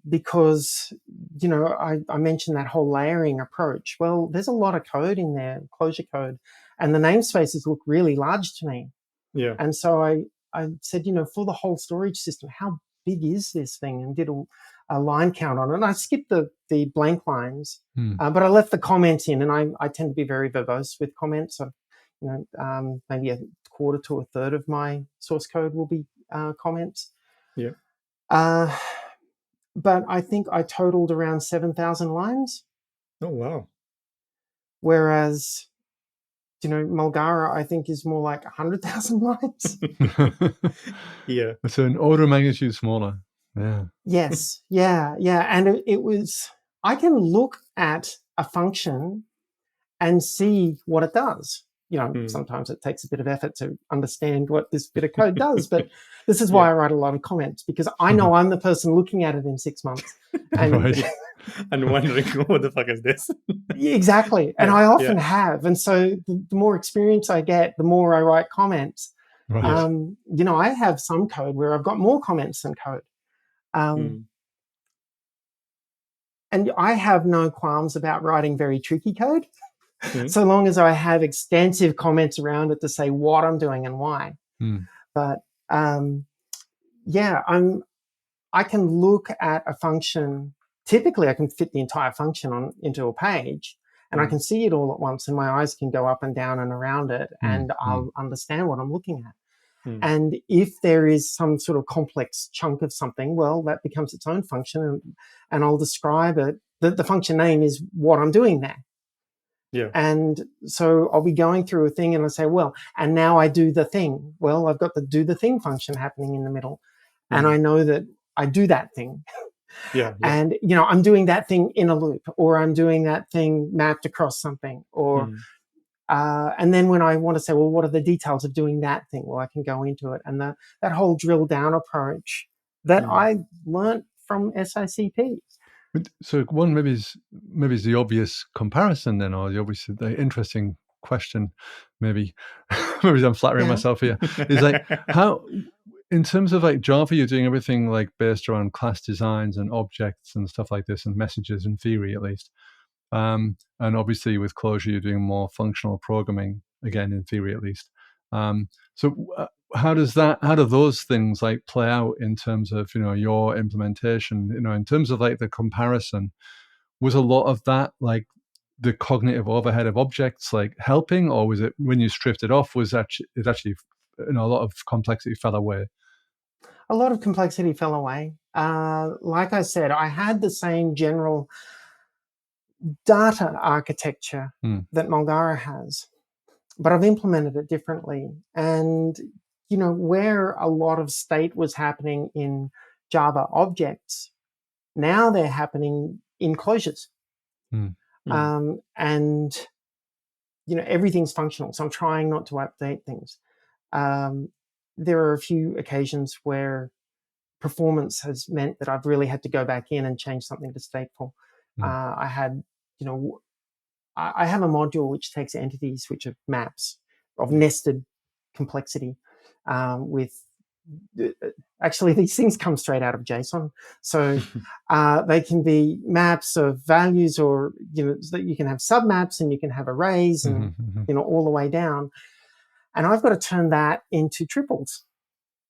Because, I mentioned that whole layering approach. Well, there's a lot of code in there, Clojure code, and the namespaces look really large to me. Yeah. And so I said, for the whole storage system, how big is this thing? And did a line count on it. And I skipped the blank lines, but I left the comments in, and I tend to be very verbose with comments. So, maybe a quarter to a third of my source code will be comments. Yeah. But I think I totaled around 7,000 lines. Oh, wow. Whereas, Mulgara, I think, is more like 100,000 lines. Yeah. It's an order of magnitude smaller. Yeah. Yes. Yeah. And it was, I can look at a function and see what it does. Sometimes it takes a bit of effort to understand what this bit of code does, but this is why I write a lot of comments, because I know I'm the person looking at it in 6 months. And, and wondering, what the fuck is this? Exactly. And I often have. And so the more experience I get, the more I write comments. Right. I have some code where I've got more comments than code. And I have no qualms about writing very tricky code. So long as I have extensive comments around it to say what I'm doing and why. But I can look at a function. Typically, I can fit the entire function into a page, and I can see it all at once, and my eyes can go up and down and around it, and I'll understand what I'm looking at. And if there is some sort of complex chunk of something, well, that becomes its own function, and I'll describe it. The function name is what I'm doing there. Yeah. And so I'll be going through a thing and I say, well, and now I do the thing. Well, I've got the do the thing function happening in the middle. And I know that I do that thing. And, I'm doing that thing in a loop, or I'm doing that thing mapped across something, or, and then when I want to say, well, what are the details of doing that thing? Well, I can go into it. And that whole drill down approach that I learned from SICP. So one maybe is the obvious comparison then, or the interesting question, maybe I'm flattering myself here, is like in terms of like Java, you're doing everything like based around class designs and objects and stuff like this, and messages in theory at least. And obviously with Clojure, you're doing more functional programming, again, in theory at least. So how do those things like play out in terms of, your implementation, in terms of like the comparison? Was a lot of that like the cognitive overhead of objects like helping, or was it when you stripped it off, was it actually a lot of complexity fell away? A lot of complexity fell away. Like I said, I had the same general data architecture that Mulgara has, but I've implemented it differently. And, where a lot of state was happening in Java objects, now they're happening in closures. And, everything's functional. So I'm trying not to update things. There are a few occasions where performance has meant that I've really had to go back in and change something to stateful. I had, I have a module which takes entities, which are maps of nested complexity with, actually these things come straight out of JSON. So they can be maps of values, or, so that you can have submaps and you can have arrays and, all the way down. And I've got to turn that into triples.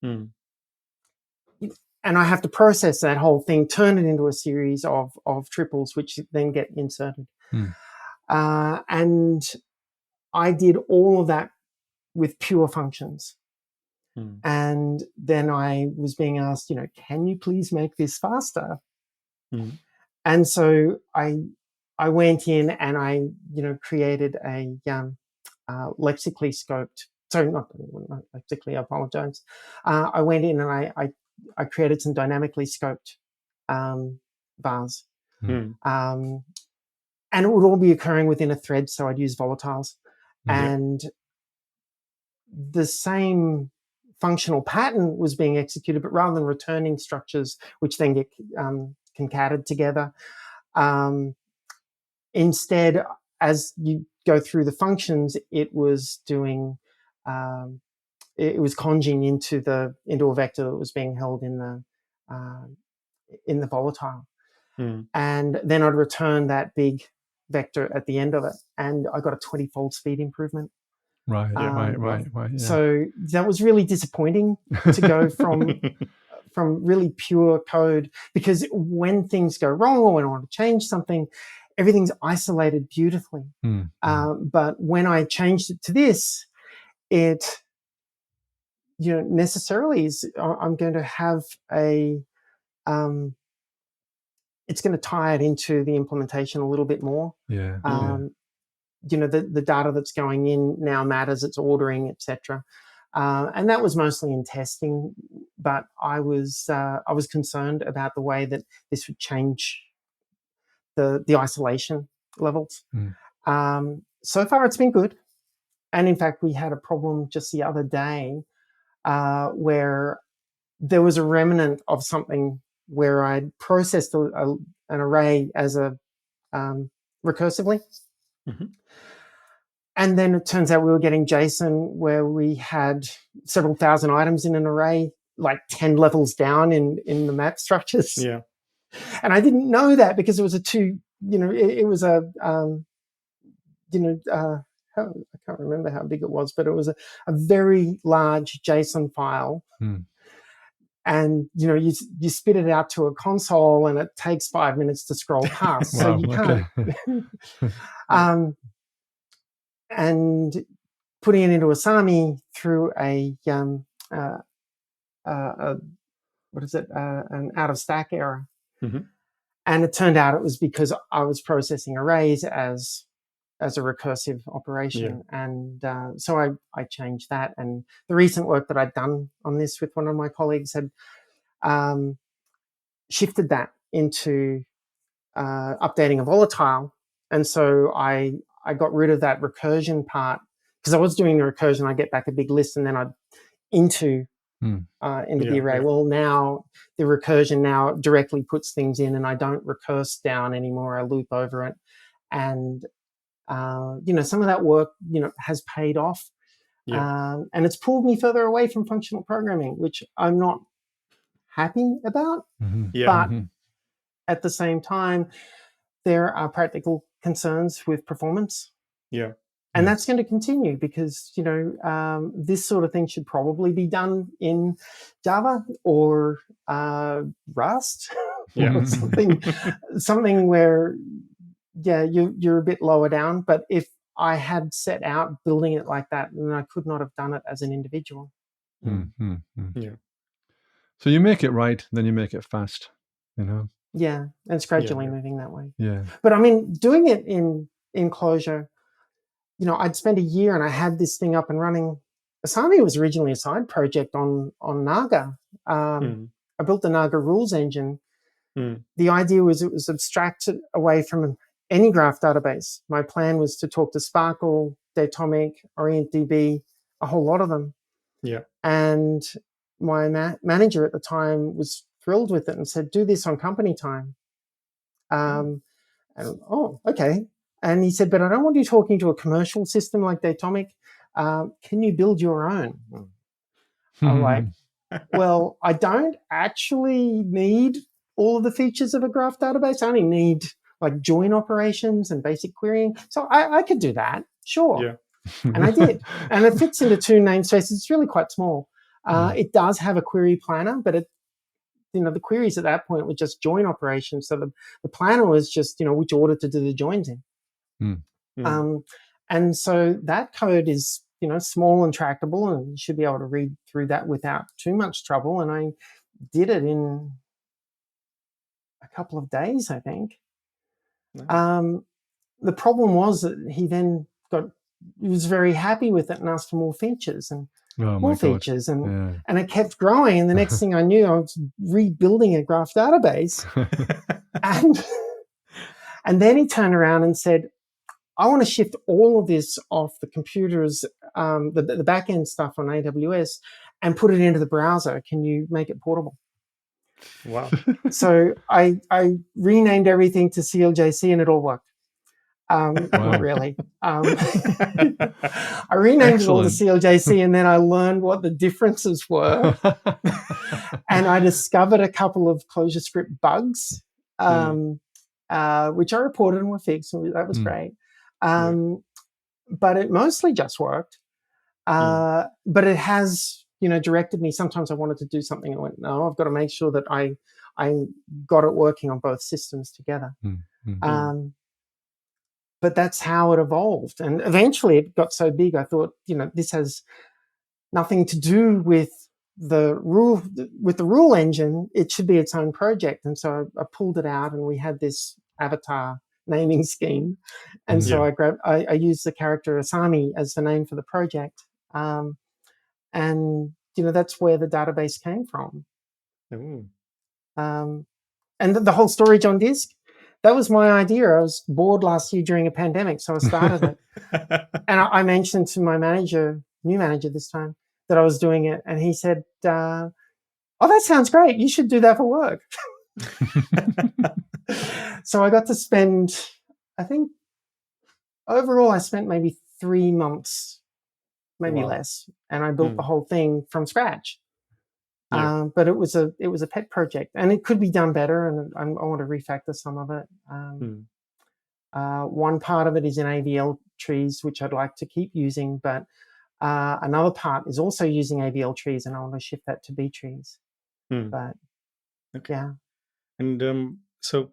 And I have to process that whole thing, turn it into a series of triples, which then get inserted. And I did all of that with pure functions. And then I was being asked, can you please make this faster? And so I went in and I, created a lexically scoped, sorry, not lexically, I apologize. I went in and I created some dynamically scoped bars. And it would all be occurring within a thread, so I'd use volatiles. And the same functional pattern was being executed, but rather than returning structures, which then get concatenated together, instead, as you go through the functions, it was doing, it was conging into a vector that was being held in the volatile. And then I'd return that big vector at the end of it, and I got a 20-fold speed improvement. Right. Yeah. So that was really disappointing to go from really pure code, because when things go wrong or when I want to change something, everything's isolated beautifully. But when I changed it to this, it, necessarily is, I'm going to have it's going to tie it into the implementation a little bit more. The data that's going in now matters, it's ordering, etc. And that was mostly in testing, but I was concerned about the way that this would change the isolation levels. So far, it's been good. And in fact, we had a problem just the other day where there was a remnant of something where I'd processed an array as a recursively. And then it turns out we were getting JSON where we had several thousand items in an array, like 10 levels down in the map structures. And I didn't know that because it was it was a, I can't remember how big it was, but it was a very large JSON file. And, you spit it out to a console and it takes 5 minutes to scroll past. So you can't. And putting it into Asami through an out of stack error. And it turned out it was because I was processing arrays as a recursive operation. And so I changed that. And the recent work that I'd done on this with one of my colleagues had shifted that into updating a volatile. And so I got rid of that recursion part, because I was doing the recursion, I get back a big list and then I'd into the array. Well, now the recursion now directly puts things in and I don't recurse down anymore. I loop over it. And, some of that work, has paid off. And it's pulled me further away from functional programming, which I'm not happy about. But at the same time, there are practical concerns with performance. And that's going to continue because, this sort of thing should probably be done in Java or Rust or something where, you're a bit lower down. But if I had set out building it like that, then I could not have done it as an individual. So you make it right, then you make it fast, Yeah, and it's gradually moving that way. Yeah. But I mean, doing it in Clojure, I'd spent a year and I had this thing up and running. Asami was originally a side project on Naga. I built the Naga rules engine. The idea was it was abstracted away from any graph database. My plan was to talk to Sparkle, Datomic, OrientDB, a whole lot of them. And my manager at the time was thrilled with it and said, do this on company time. And, okay. And he said, but I don't want you talking to a commercial system like Datomic. Can you build your own? I'm like, well, I don't actually need all of the features of a graph database. I only need like join operations and basic querying. So I could do that, sure. And I did. And it fits into 2 namespaces. It's really quite small. It does have a query planner, but the queries at that point were just join operations. So the planner was just, which order to do the joins in. And so that code is, small and tractable, and you should be able to read through that without too much trouble. And I did it in a couple of days, I think. The problem was that he then he was very happy with it and asked for more features and more features. And it kept growing. And the next thing I knew, I was rebuilding a graph database. And then he turned around and said, I want to shift all of this off the computers, the back-end stuff on AWS, and put it into the browser. Can you make it portable? Wow. So I renamed everything to CLJC and it all worked. Not really. I renamed it all to CLJC and then I learned what the differences were. And I discovered a couple of ClojureScript bugs, which I reported and were fixed. So that was great. But it mostly just worked. But it has, directed me. Sometimes I wanted to do something and I went, no, I've got to make sure that I got it working on both systems together. But that's how it evolved. And eventually it got so big, I thought, this has nothing to do with the rule engine. It should be its own project. And so I pulled it out and we had this avatar naming scheme. And so I used the character Asami as the name for the project. And, that's where the database came from. And the whole storage on disk, that was my idea. I was bored last year during a pandemic, so I started it. And I mentioned to my new manager this time, that I was doing it. And he said, oh, that sounds great. You should do that for work. So I got to spend, I think, overall, I spent maybe 3 months, maybe less. And I built the whole thing from scratch. But it was a pet project, and it could be done better. And I want to refactor some of it. One part of it is in AVL trees, which I'd like to keep using, but another part is also using AVL trees, and I want to shift that to B trees. But yeah. And so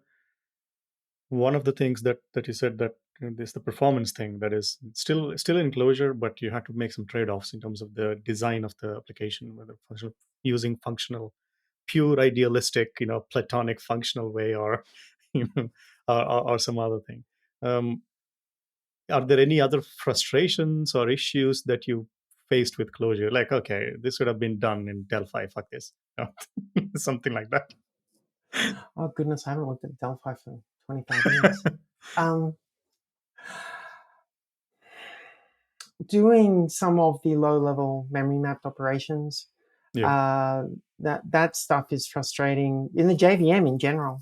one of the things that you said that is the performance thing that is still in Clojure, but you have to make some trade-offs in terms of the design of the application, whether using functional, pure idealistic, platonic functional way, or or some other thing. Are there any other frustrations or issues that you faced with Clojure? Like, okay, this would have been done in Delphi, fuck this. Something like that. Oh, goodness, I haven't looked at Delphi for 25 years. Doing some of the low-level memory mapped operations, that stuff is frustrating in the JVM in general.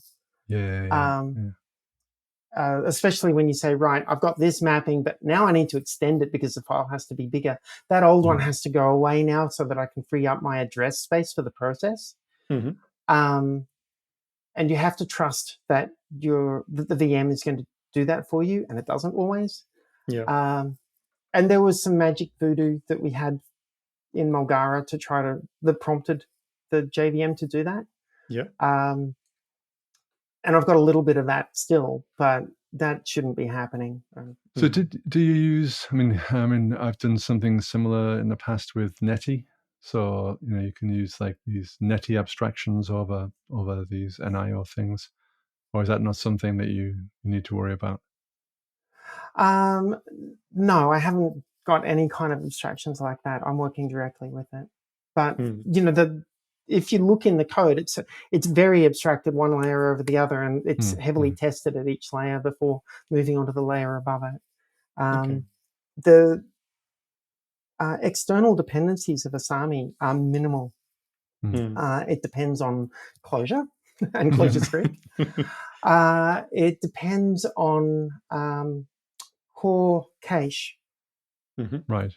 especially when you say, right, I've got this mapping, but now I need to extend it because the file has to be bigger. That old one has to go away now so that I can free up my address space for the process. Mm-hmm. And you have to trust that the VM is going to do that for you, and it doesn't always. Yeah. And there was some magic voodoo that we had in Mulgara that prompted the JVM to do that. Yeah. And I've got a little bit of that still, but that shouldn't be happening. So do you use, I mean, I've done something similar in the past with Netty. So, you can use like these Netty abstractions over these NIO things, or is that not something that you need to worry about? No, I haven't got any kind of abstractions like that. I'm working directly with it. But, if you look in the code, it's very abstracted one layer over the other, and it's heavily tested at each layer before moving on to the layer above it. The external dependencies of Asami are minimal. It depends on Clojure and ClojureScript. It depends on core cache. Right.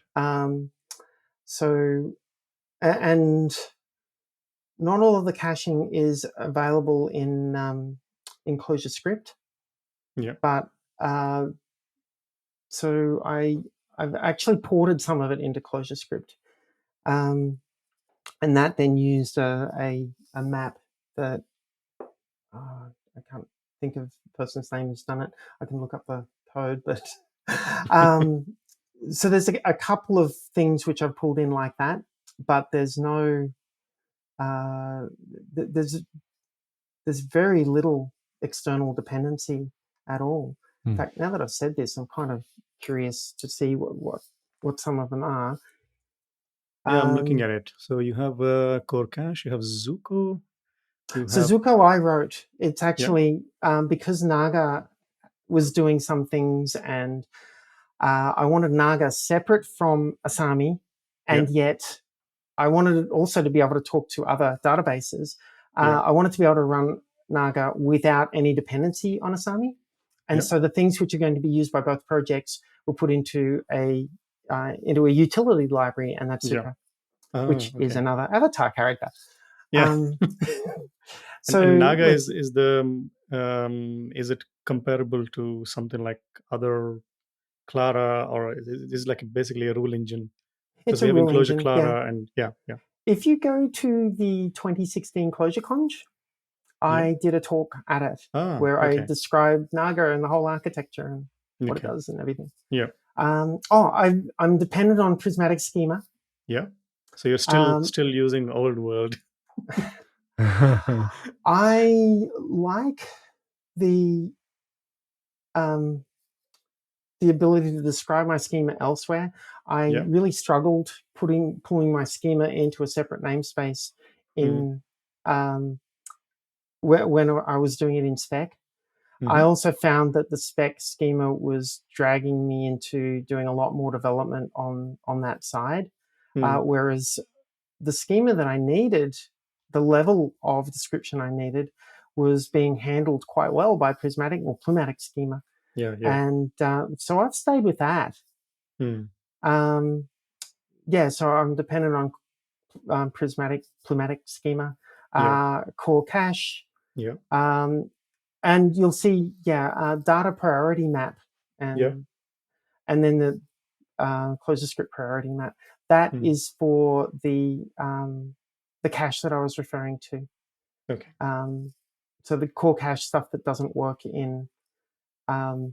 So, and not all of the caching is available in ClojureScript. Yeah. But so I've actually ported some of it into ClojureScript, and that then used a map that I can't think of the person's name who's done it. I can look up the code, but so there's a couple of things which I've pulled in like that, but there's no there's very little external dependency at all. In fact, now that I've said this, I'm kind of curious to see what some of them are. Yeah, I'm looking at it. So you have core cache, you have Zuko. Zuko I wrote. It's actually because Naga was doing some things, and I wanted Naga separate from Asami, and yet I wanted it also to be able to talk to other databases. I wanted to be able to run Naga without any dependency on Asami. And so the things which are going to be used by both projects were put into a utility library, and that's Zuko, which is another avatar character. Yeah. So and Naga is it comparable to something like other Clara, or is this like basically a rule engine? It's we a have rule Clojure engine, Clara, and If you go to the 2016 ClojureConf, I did a talk at it where I described Naga and the whole architecture and what it does and everything. Yeah. I'm dependent on Prismatic Schema. Yeah. So you're still using old world. I like the ability to describe my schema elsewhere. I really struggled pulling my schema into a separate namespace in when I was doing it in spec. I also found that the spec schema was dragging me into doing a lot more development on that side, whereas the schema that I needed, the level of description I needed, was being handled quite well by Prismatic or Plumatic Schema. And so I've stayed with that. So I'm dependent on Plumatic Schema, Core Cache. And you'll see, data priority map, and then the ClojureScript priority map. That is for the cache that I was referring to. Okay. So the core cache stuff that doesn't work in work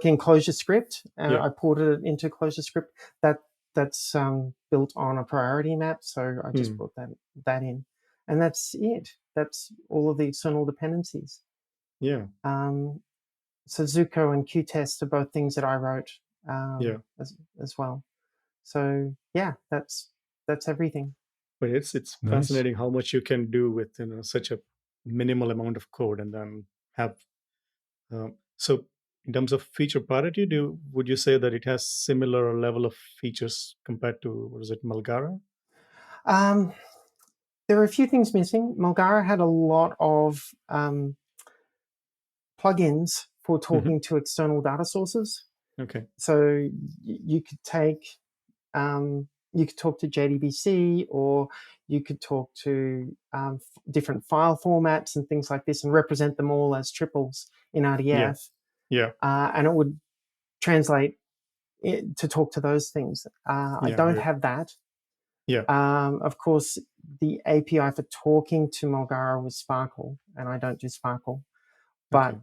in ClojureScript. I ported it into ClojureScript. That's built on a priority map, so I just brought that in, and that's it. That's all of the external dependencies. Yeah. So Zuko and Qtest are both things that I wrote as well. So that's everything. But it's Nice. fascinating how much you can do with such a minimal amount of code, and then have. So in terms of feature parity, would you say that it has similar level of features compared to, what is it, Mulgara? There are a few things missing. Mulgara had a lot of plugins for talking to external data sources. Okay. So you could take, you could talk to JDBC, or you could talk to different file formats and things like this, and represent them all as triples in RDF. Yeah. And it would translate it to talk to those things. I don't have that. Yeah. Of course, the API for talking to Mulgara was Sparkle, and I don't do Sparkle. But Okay.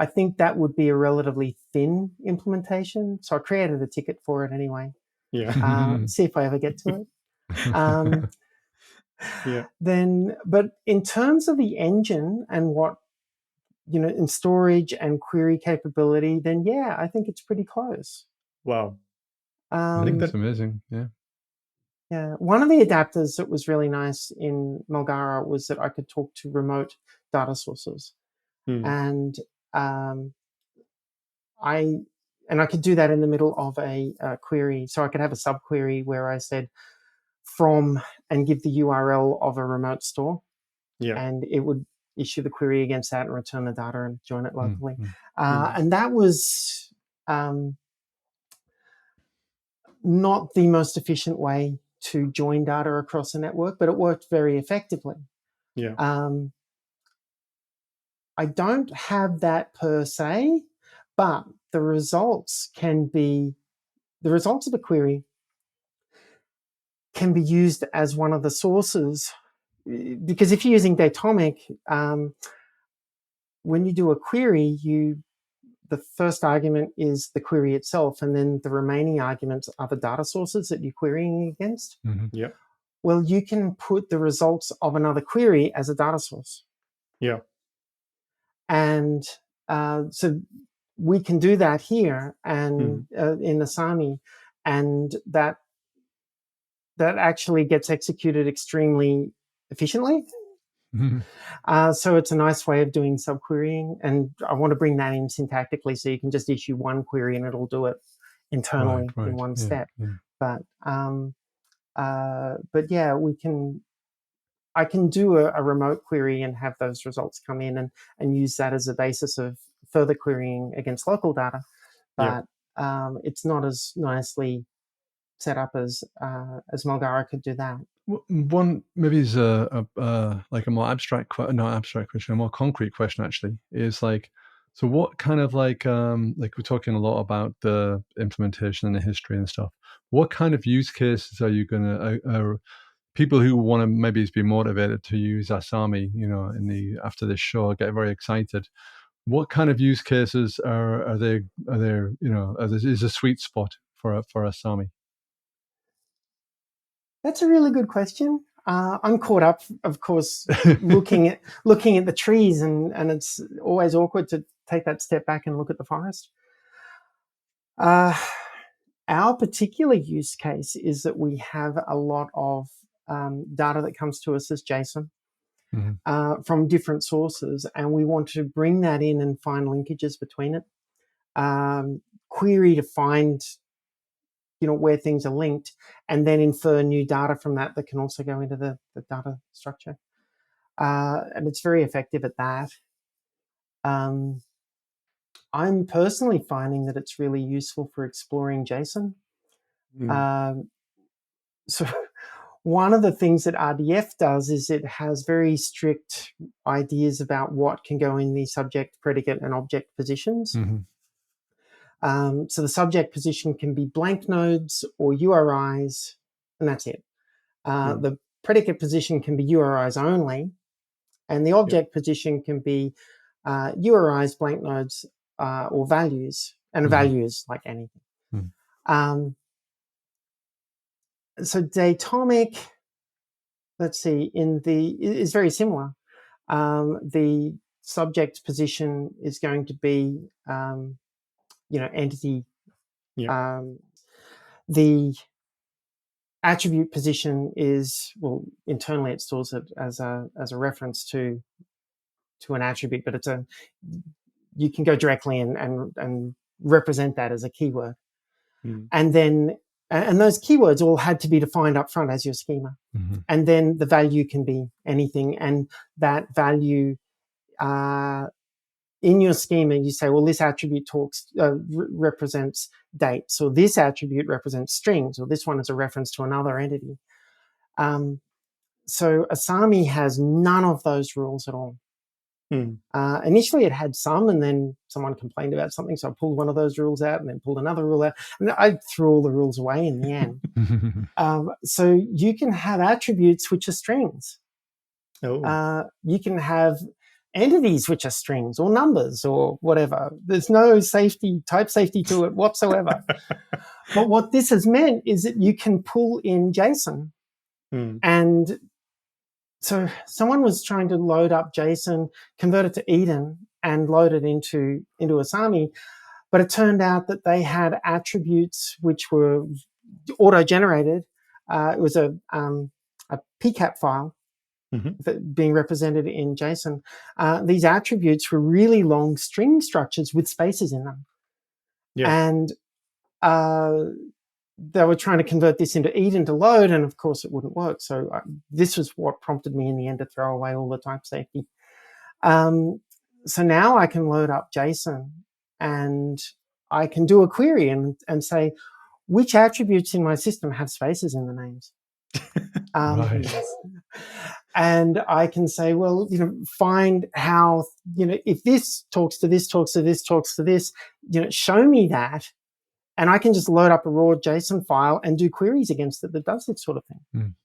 I think that would be a relatively thin implementation. So I created a ticket for it anyway. Yeah. See if I ever get to it. Yeah. Then, but in terms of the engine and what, in storage and query capability, then yeah, I think it's pretty close. Wow. I think that's amazing. Yeah. Yeah. One of the adapters that was really nice in Mulgara was that I could talk to remote data sources. And I could do that in the middle of a query. So I could have a subquery where I said from and give the URL of a remote store. Yeah. And it would issue the query against that and return the data and join it locally. Mm. And that was not the most efficient way to join data across a network, but it worked very effectively. Yeah. I don't have that per se, but the results of the query can be used as one of the sources, because if you're using Datomic, when you do a query, the first argument is the query itself, and then the remaining arguments are the data sources that you're querying against. Yeah. Well, you can put the results of another query as a data source. Yeah. And so we can do that here and in Asami, and that actually gets executed extremely efficiently. So it's a nice way of doing subquerying, and I want to bring that in syntactically, so you can just issue one query and it'll do it internally in one step. But yeah, I can do a remote query and have those results come in and use that as a basis of further querying against local data. But it's not as nicely set up as Mulgara could do that. One maybe is like a more abstract, not abstract question, a more concrete question actually is like, so what kind of like we're talking a lot about the implementation and the history and stuff. What kind of use cases are you gonna people who want to maybe be motivated to use Asami, after this show, get very excited? What kind of use cases are there? Is a sweet spot for Asami? That's a really good question. I'm caught up, of course, looking at the trees, and it's always awkward to take that step back and look at the forest. Our particular use case is that we have a lot of data that comes to us as JSON from different sources, and we want to bring that in and find linkages between it. Query to find where things are linked, and then infer new data from that can also go into the data structure. And it's very effective at that. I'm personally finding that it's really useful for exploring JSON. So one of the things that RDF does is it has very strict ideas about what can go in the subject, predicate, and object positions. So the subject position can be blank nodes or URIs, and that's it. The predicate position can be URIs only, and the object position can be URIs, blank nodes, or values, and values like anything. So Datomic, let's see, is very similar. The subject position is going to be entity. The attribute position is, well, internally it stores it as a reference to an attribute, but you can go directly and represent that as a keyword. And then those keywords all had to be defined up front as your schema. And then the value can be anything, and that value in your schema, you say, well, this attribute represents dates, or this attribute represents strings, or this one is a reference to another entity. So Asami has none of those rules at all. Initially, it had some, and then someone complained about something, so I pulled one of those rules out and then pulled another rule out, and I threw all the rules away in the end. So you can have attributes which are strings. You can have entities which are strings or numbers or whatever. There's no type safety to it whatsoever. But what this has meant is that you can pull in JSON. And so someone was trying to load up JSON, convert it to Eden, and load it into Asami. But it turned out that they had attributes which were auto-generated. It was a PCAP file being represented in JSON. These attributes were really long string structures with spaces in them. And they were trying to convert this into Eden to load, and of course it wouldn't work. So this was what prompted me in the end to throw away all the type safety. So now I can load up JSON and I can do a query and say, which attributes in my system have spaces in the names? And I can say, well, find how, if this talks to this, talks to this, talks to this, show me that. And I can just load up a raw JSON file and do queries against it that does this sort of thing.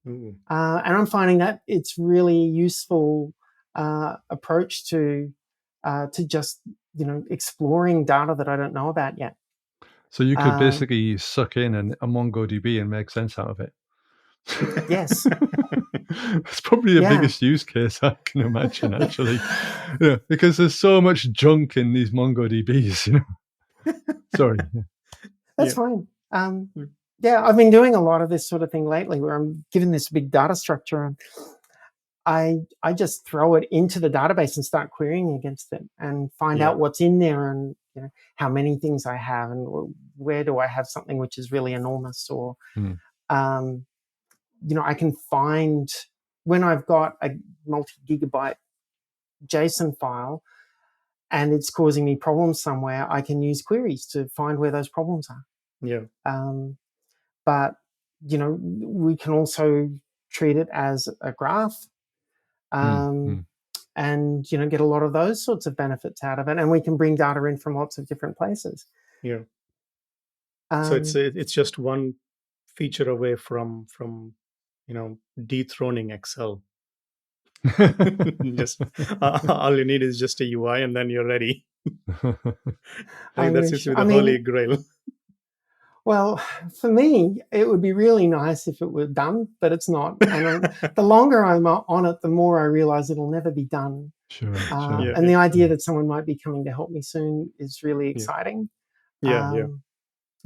And I'm finding that it's really useful approach to just, exploring data that I don't know about yet. So you could basically suck in a MongoDB and make sense out of it. Yes. That's probably the biggest use case I can imagine, actually. Because there's so much junk in these MongoDBs, Sorry. That's fine. I've been doing a lot of this sort of thing lately where I'm given this big data structure and I just throw it into the database and start querying against it and find out what's in there and how many things I have and where do I have something which is really enormous, or I can find when I've got a multi-gigabyte JSON file and it's causing me problems somewhere, I can use queries to find where those problems are. But we can also treat it as a graph, and get a lot of those sorts of benefits out of it, and we can bring data in from lots of different places. So it's just one feature away from dethroning Excel. Just all you need is just a UI, and then you're ready. I think that seems to be the holy grail. Well, for me, it would be really nice if it were done, but it's not. And the longer I'm on it, the more I realize it'll never be done. Sure. And the idea that someone might be coming to help me soon is really exciting. But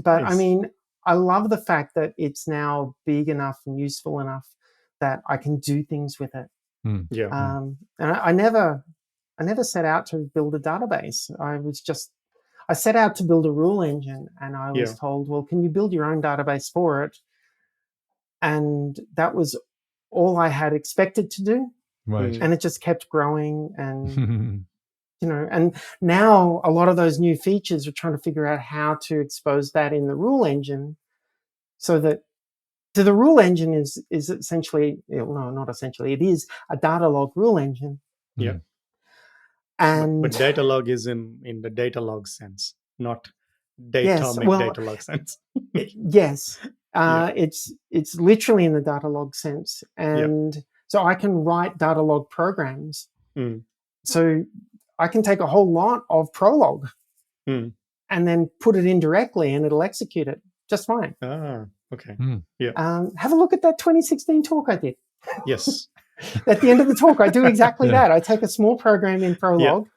nice. I mean, I love the fact that it's now big enough and useful enough that I can do things with it. And I never set out to build a database. I set out to build a rule engine, and I was told, well, can you build your own database for it? And that was all I had expected to do. Right. And it just kept growing. And, and now a lot of those new features are trying to figure out how to expose that in the rule engine so that the rule engine is essentially, no, not essentially, it is a data log rule engine. And but data log is in the data log sense, not data log sense. Yes. It's literally in the data log sense. And so I can write data log programs. So I can take a whole lot of Prolog and then put it in directly and it'll execute it just fine. Okay. Have a look at that 2016 talk I did. Yes. At the end of the talk, I do exactly that. I take a small program in Prolog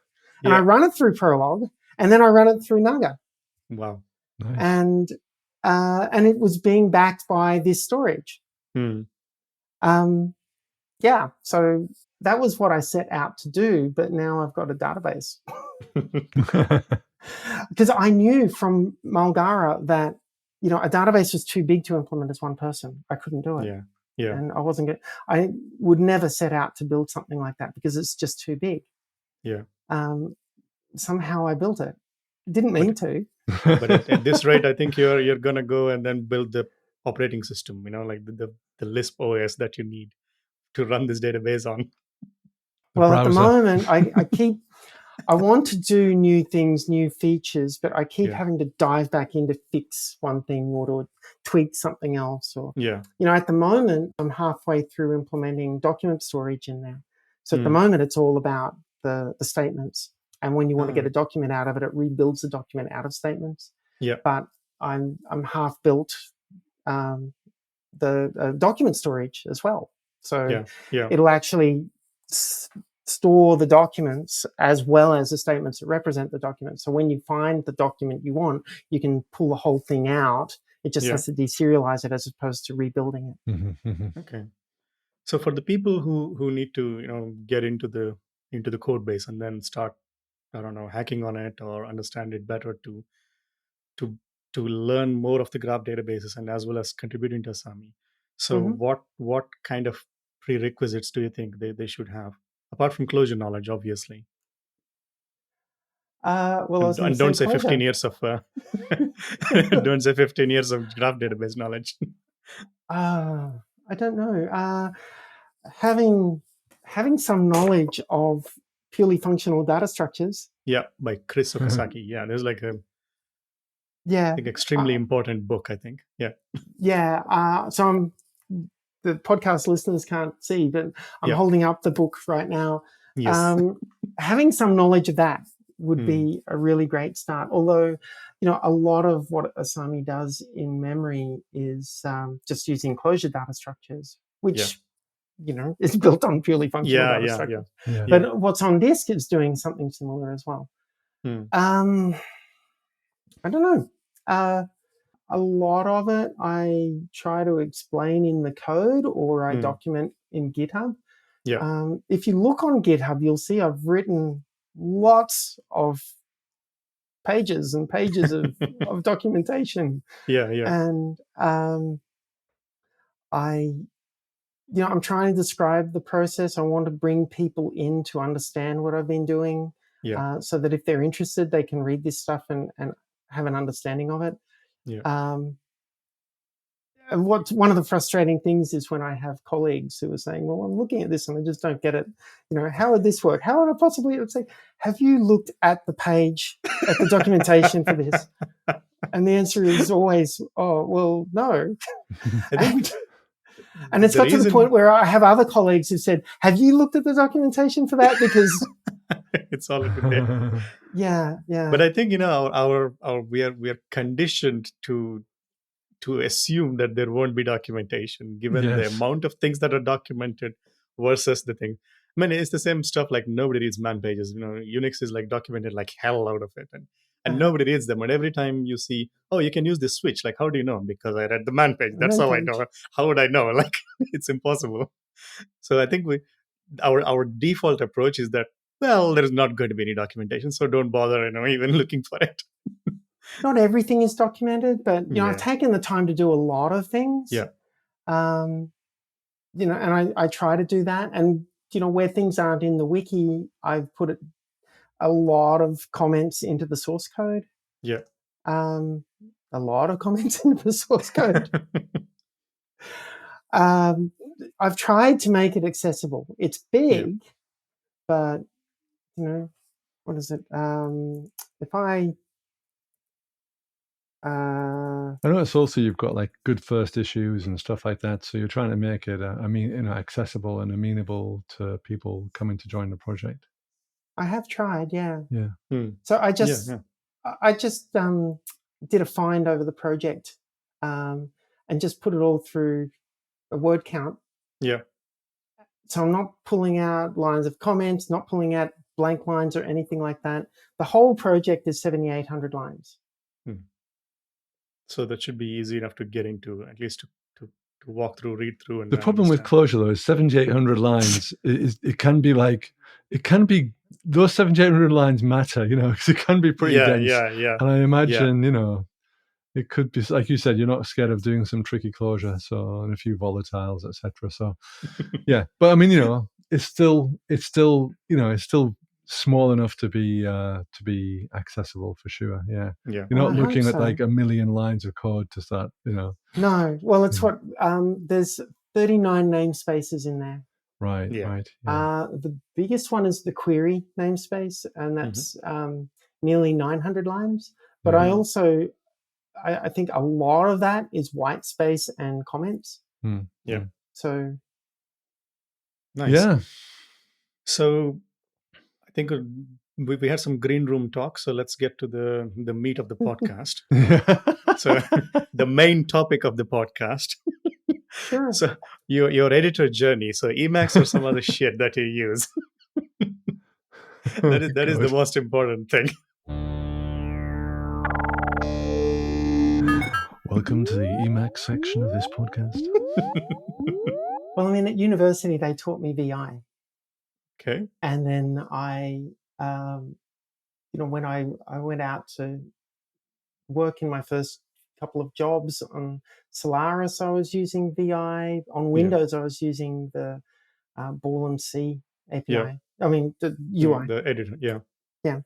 and I run it through Prolog, and then I run it through Naga. Wow. Nice. And it was being backed by this storage. So that was what I set out to do, but now I've got a database. Because I knew from Mulgara that, a database was too big to implement as one person. I couldn't do it. And I would never set out to build something like that because it's just too big. somehow I built it. Didn't mean to. But at this rate, I think you're gonna go and then build the operating system, like the Lisp OS that you need to run this database on. Well, at the moment, I want to do new things, new features, but I keep having to dive back in to fix one thing or to tweak something else. Or, at the moment, I'm halfway through implementing document storage in there. So at the moment, it's all about the statements. And when you want to get a document out of it, it rebuilds the document out of statements. Yeah. But I'm half built the document storage as well. So it'll actually store the documents as well as the statements that represent the document. So when you find the document you want, you can pull the whole thing out. It just has to deserialize it as opposed to rebuilding it. Okay. So for the people who need to get into the code base and then start, I don't know, hacking on it or understand it better to learn more of the graph databases and as well as contributing to Asami. So what kind of prerequisites do you think they should have apart from Clojure knowledge, obviously? Well, and don't say 15 years of don't say 15 years of graph database knowledge. I don't know. Having some knowledge of purely functional data structures. Yeah, by Chris Okazaki. Yeah, there's like a extremely important book, I think. Yeah. Yeah. So the podcast listeners can't see, but I'm holding up the book right now. Yes. Having some knowledge of that would be a really great start. Although, a lot of what Asami does in memory is just using Clojure data structures, which, is built on purely functional data structures. Yeah. But what's on disk is doing something similar as well. I don't know. A lot of it I try to explain in the code or I document in GitHub. Yeah. If you look on GitHub, you'll see I've written lots of pages and pages of documentation. Yeah. And I'm trying to describe the process. I want to bring people in to understand what I've been doing, so that if they're interested, they can read this stuff and have an understanding of it. Yeah. And what's one of the frustrating things is when I have colleagues who are saying, well, I'm looking at this and I just don't get it. How would this work? How would I possibly say, have you looked at the page, at the documentation for this? And the answer is always, oh, well, no. And it's got to the point where I have other colleagues who said, have you looked at the documentation for that? Because it's all in there. Yeah. But I think, we are conditioned to assume that there won't be documentation given the amount of things that are documented versus the thing. I mean, it's the same stuff like nobody reads man pages. Unix is like documented like hell out of it. And nobody reads them. And every time you see, oh, you can use this switch. Like, how do you know? Because I read the man page. That's how I know. How would I know? Like, it's impossible. So I think our default approach is that, well, there's not going to be any documentation. So don't bother, even looking for it. Not everything is documented, but I've taken the time to do a lot of things. Yeah. And I try to do that. And where things aren't in the wiki, I've put a lot of comments into the source code. Yeah. A lot of comments into the source code. I've tried to make it accessible. It's big, but what is it? If I notice also you've got like good first issues and stuff like that. So you're trying to make it, accessible and amenable to people coming to join the project. I have tried, yeah. Yeah. So I just did a find over the project, and just put it all through a word count. Yeah. So I'm not pulling out lines of comments, not pulling out blank lines or anything like that. The whole project is 7,800 lines. So that should be easy enough to get into, at least to walk through, read through. And the problem with Clojure, though, is 7,800 lines. It can be those 7,800 lines matter, because it can be pretty dense. Yeah. And I imagine, it could be, like you said, you're not scared of doing some tricky Clojure, and a few volatiles, etc. So, yeah. But I mean, it's still small enough to be accessible for sure. Yeah. Yeah. You're not I looking hope at so. like a million lines of code to start, No, well, it's Yeah. what there's 39 namespaces in there. Right, Yeah. right. Yeah. The biggest one is the query namespace, and that's nearly 900 lines. But I Mhm. also, I think a lot of that is white space and comments. Mm. Yeah. So Nice. Yeah. So I think we had some green room talk. So let's get to the meat of the podcast. So the main topic of the podcast. sure. So your editor journey. So Emacs or some other shit that you use. That is the God. most important thing. Welcome to the Emacs section of this podcast. Well, I mean, at university they taught me VI, Okay. and then when I went out to work in my first couple of jobs on Solaris, I was using VI. On Windows, I was using the Ball and C API. Yeah. I mean, the UI. The editor. Yeah. Yeah.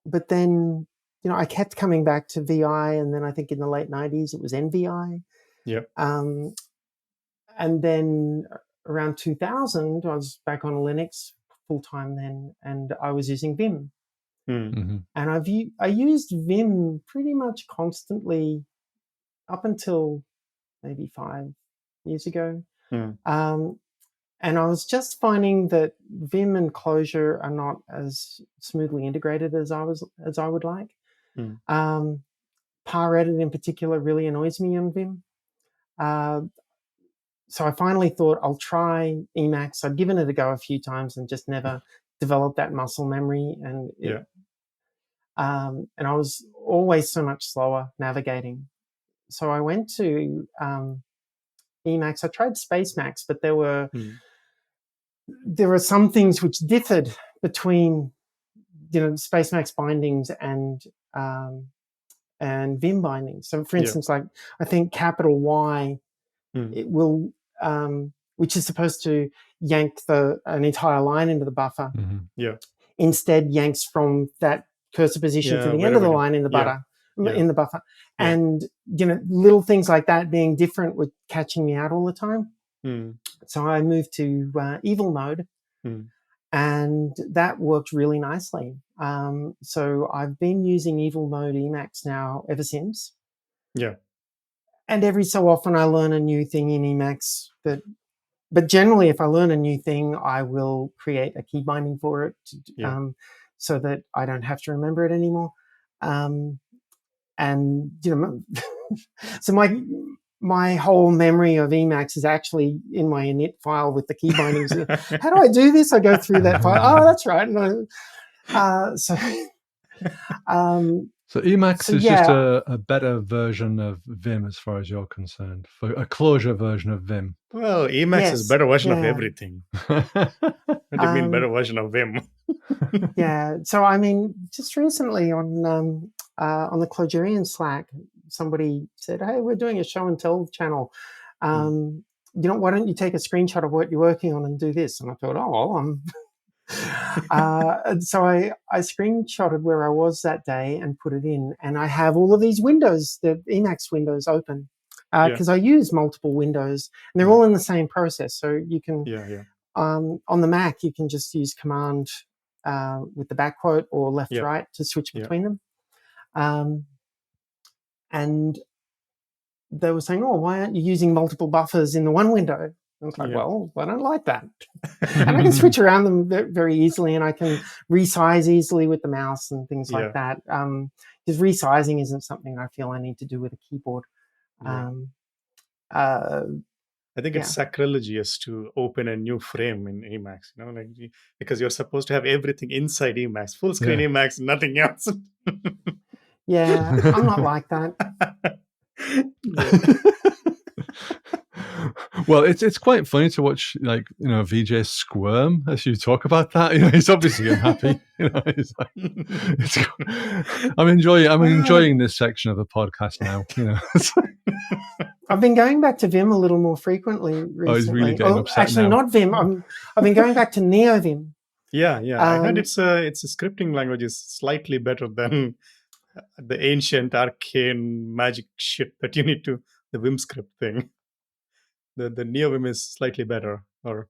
But then, I kept coming back to VI, and then I think in the late 90s it was NVI. Yeah. And then around 2000, I was back on Linux full time then, and I was using Vim. Mm-hmm. And I used Vim pretty much constantly up until maybe 5 years ago. And I was just finding that Vim and Clojure are not as smoothly integrated as I would like. ParEdit in particular really annoys me on Vim. So I finally thought I'll try Emacs. I'd given it a go a few times and just never developed that muscle memory. And and I was always so much slower navigating. So I went to Emacs. I tried SpaceMax, but there were some things which differed between SpaceMax bindings and Vim bindings. So for instance, like I think capital Y, it will which is supposed to yank an entire line into the buffer. Instead yanks from that cursor position to the end of the line in the in the buffer. And little things like that being different were catching me out all the time. So I moved to evil mode, and that worked really nicely. So I've been using evil mode Emacs now ever since. And every so often I learn a new thing in Emacs but generally if I learn a new thing, I will create a key binding for it so that I don't have to remember it anymore. And so my whole memory of Emacs is actually in my init file with the key bindings. How do I do this? I go through that file. Oh, that's right. So Emacs is just a better version of Vim as far as you're concerned, for a Clojure version of Vim. Well, Emacs is a better version of everything. What do you mean better version of Vim? Yeah. So I mean, just recently on the Clojurian Slack, somebody said, "Hey, we're doing a show and tell channel. Why don't you take a screenshot of what you're working on and do this?" And I thought, oh, well, and so I screenshotted where I was that day and put it in, and I have all of these windows, the Emacs windows open, because I use multiple windows, and they're all in the same process. So you can, on the Mac, you can just use Command with the back quote or left-right to switch between them. And they were saying, "Oh, why aren't you using multiple buffers in the one window?" I was like, well, I don't like that. And I can switch around them very easily, and I can resize easily with the mouse and things like that. Because resizing isn't something I feel I need to do with a keyboard. I think it's sacrilegious to open a new frame in Emacs, because you're supposed to have everything inside Emacs, full screen Emacs, nothing else. I'm not like that. Well, it's quite funny to watch, VJ squirm as you talk about that. He's obviously unhappy. He's like, I'm enjoying this section of the podcast now. I've been going back to Vim a little more frequently recently. Oh, he's really getting upset actually, now. not Vim. I've been going back to NeoVim. Yeah, yeah. I heard it's a scripting language is slightly better than the ancient arcane magic shit that you need to the Vim script thing. The Neo Vim is slightly better, or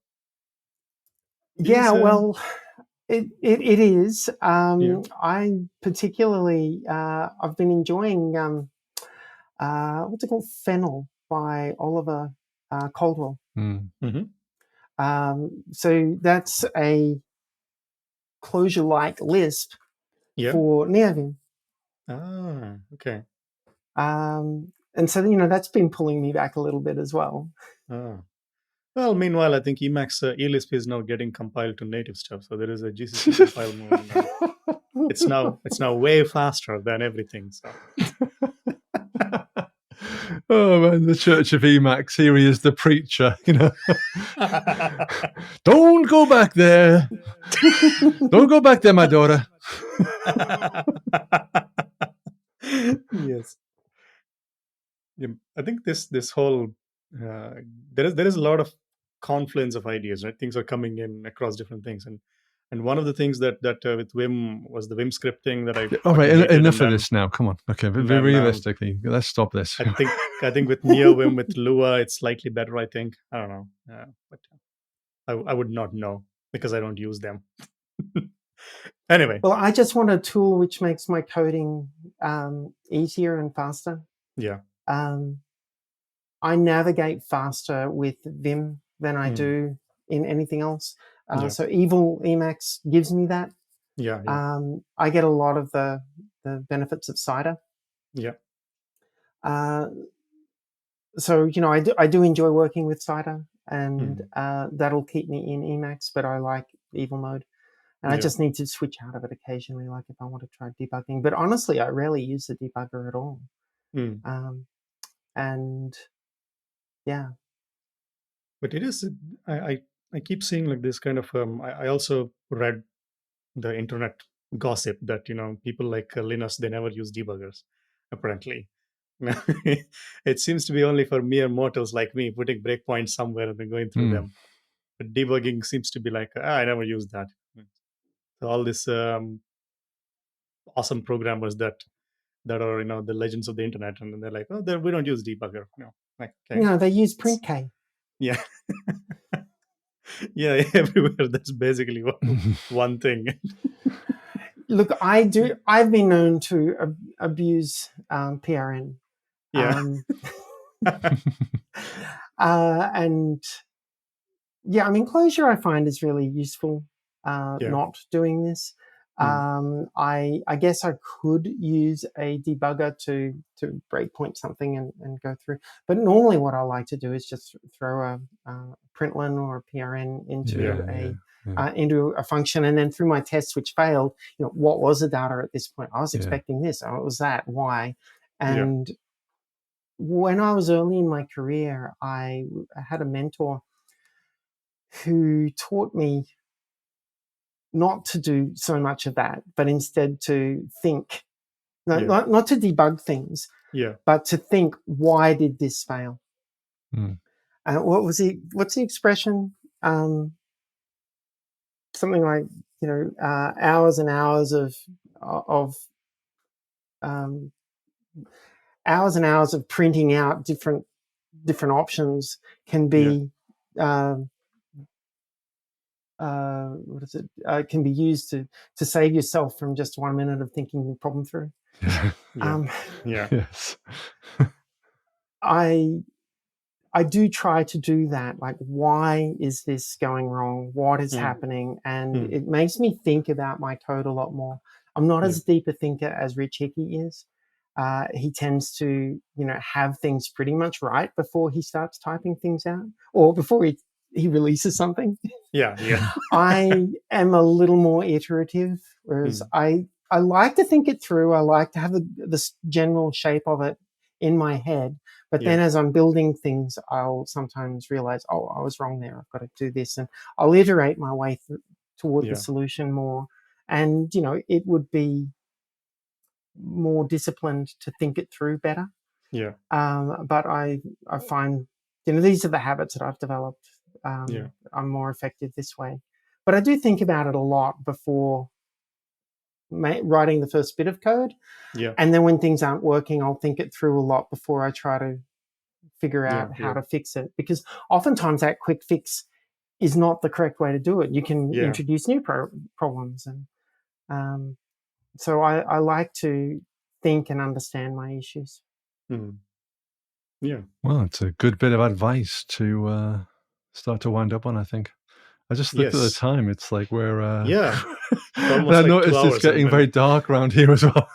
Yeah, is well, it is. yeah. I particularly I've been enjoying what's it called, Fennel by Oliver Caldwell. Mm-hmm. So that's a Clojure-like Lisp Yeah. for NeoVim. Ah, okay. And so, that's been pulling me back a little bit as well. Ah. Well, meanwhile, I think Emacs eLisp is now getting compiled to native stuff. So there is a GCC compile mode. And it's now way faster than everything. So. Oh man, the Church of Emacs. Here he is, the preacher. Don't go back there. Don't go back there, my daughter. Yes. Yeah, I think this whole there is a lot of confluence of ideas, right? Things are coming in across different things, and one of the things that with Vim was the Vim script thing that I All right, fucking hated, enough and of then this now. Come on, okay, and then realistically, let's stop this. I think with Neo Vim with Lua, it's slightly better. I think I don't know, but I would not know because I don't use them. Anyway, Well, I just want a tool which makes my coding easier and faster. yeah, I navigate faster with Vim than I do in anything else. Yeah. So Evil Emacs gives me that. yeah, I get a lot of the benefits of Cider. yeah, So I do enjoy working with Cider, and that'll keep me in Emacs. But I like Evil mode, and I Yeah. just need to switch out of it occasionally, like if I want to try debugging. But honestly, I rarely use the debugger at all. And yeah, but it is I keep seeing like this kind of I also read the internet gossip that people like Linus, they never use debuggers apparently. It seems to be only for mere mortals like me putting breakpoints somewhere and then going through them. But debugging seems to be like, I never use that. So all these awesome programmers that are the legends of the internet, and then they're like, oh, we don't use debugger. Like, okay. they use PrintK. Yeah. Yeah, everywhere. That's basically one thing. Look, I've been known to abuse PRN. Yeah. And yeah, I mean, Clojure I find is really useful. Not doing this. I guess I could use a debugger to breakpoint something and go through. But normally, what I like to do is just throw a println or a PRN into a function, and then through my tests which failed, what was the data at this point? I was expecting this. Oh, it was that. Why? And when I was early in my career, I had a mentor who taught me not to do so much of that, but instead to think, not to debug things, but to think, why did this fail? What's the expression? Something like, hours and hours of hours and hours of printing out different options can be can be used to save yourself from just 1 minute of thinking the problem through. Yes. I do try to do that. Like, why is this going wrong? What is happening? And it makes me think about my code a lot more. I'm not as deep a thinker as Rich Hickey is. He tends to, have things pretty much right before he starts typing things out, or before he releases something. Yeah. I am a little more iterative, whereas I like to think it through. I like to have the general shape of it in my head. But then as I'm building things, I'll sometimes realize, oh, I was wrong there. I've got to do this. And I'll iterate my way toward the solution more. And, it would be more disciplined to think it through better. Yeah. But I find, these are the habits that I've developed. I'm more effective this way. But I do think about it a lot before writing the first bit of code. Yeah. And then when things aren't working, I'll think it through a lot before I try to figure out how to fix it. Because oftentimes that quick fix is not the correct way to do it. You can introduce new problems. And so I like to think and understand my issues. Mm. Yeah. Well, it's a good bit of advice to start to wind up on, I think. I just looked at the time. It's like we're... and I noticed it's getting very dark around here as well.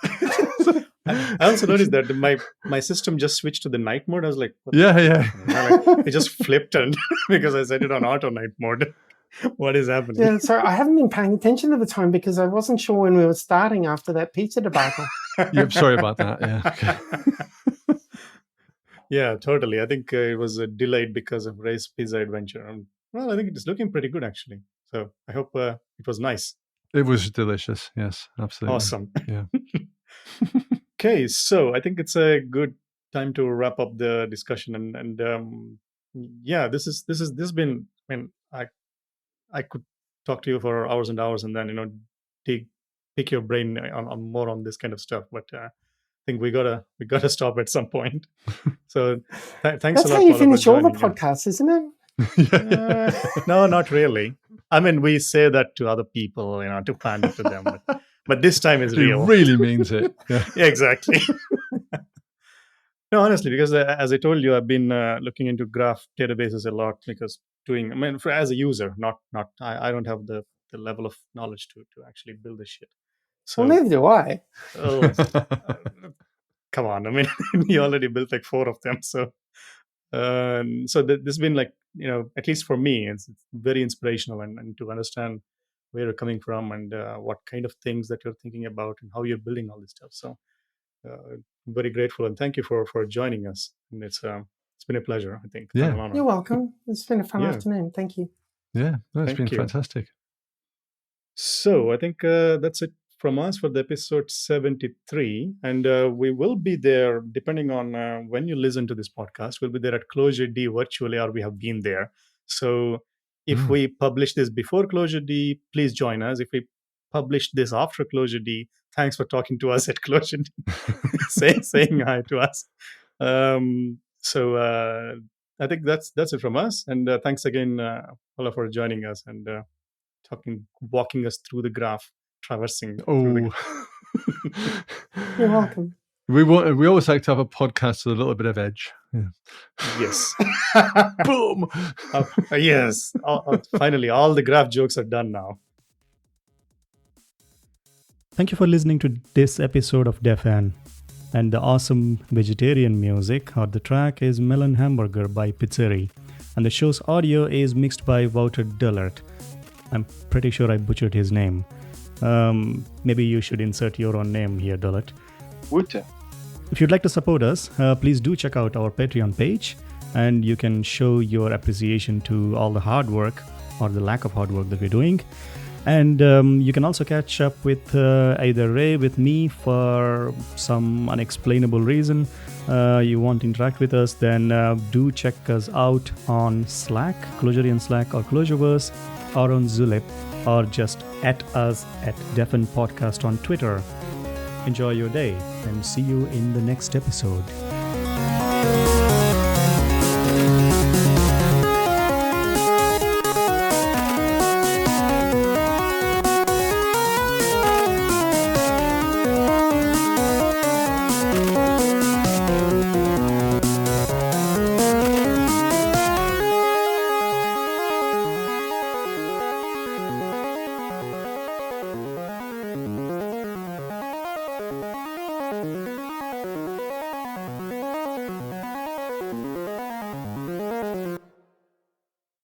I also noticed that my system just switched to the night mode. I was like, it just flipped and because I set it on auto night mode. What is happening? Yeah, sorry, I haven't been paying attention to the time because I wasn't sure when we were starting after that pizza debacle. Yep, sorry about that. Yeah. Okay. Yeah, totally. I think it was delayed because of Ray's Pizza Adventure. Well, I think it's looking pretty good actually. So I hope it was nice. It was delicious. Yes, absolutely. Awesome. Yeah. Okay, so I think it's a good time to wrap up the discussion, and yeah, this has been. I mean, I could talk to you for hours and hours, and then pick your brain on more on this kind of stuff. But I think we gotta stop at some point. So thanks That's a lot. That's how you Paula, finish all the joining, podcasts, isn't it? No, not really. I mean, we say that to other people, to pander to them. But this time is real. He really means it. Yeah. Yeah, exactly. No, honestly, because as I told you, I've been looking into graph databases a lot because as a user, I don't have the level of knowledge to actually build this shit. So, well, neither do I. Come on. I mean, you already built like 4 of them. So this has been like, at least for me, it's very inspirational and to understand where you're coming from and what kind of things that you're thinking about and how you're building all this stuff. So very grateful and thank you for joining us. And it's been a pleasure, I think. Yeah. You're welcome. It's been a fun afternoon. Thank you. Yeah, it's been fantastic. So I think that's it from us for the episode 73. And we will be there, depending on when you listen to this podcast, we'll be there at Closure D virtually, or we have been there. So if we publish this before Closure D, please join us. If we publish this after Closure D, thanks for talking to us at Closure D, saying hi to us. So I think that's it from us. And thanks again, Paula, for joining us and walking us through the graph, traversing. You're welcome. We always like to have a podcast with a little bit of edge. Yeah. Yes. Boom. Yes. Finally, all the graph jokes are done now. Thank you for listening to this episode of DefN. And the awesome vegetarian music or the track is Melon Hamburger by Pizzeri. And the show's audio is mixed by Wouter Dullert. I'm pretty sure I butchered his name. Maybe you should insert your own name here, Dullert. Wouter. If you'd like to support us, please do check out our Patreon page. And you can show your appreciation to all the hard work or the lack of hard work that we're doing. And you can also catch up with either Ray with me for some unexplainable reason. You want to interact with us, then do check us out on Slack, Clojurian Slack or Clojureverse, or on Zulip, or just at us at DefN Podcast on Twitter. Enjoy your day and see you in the next episode.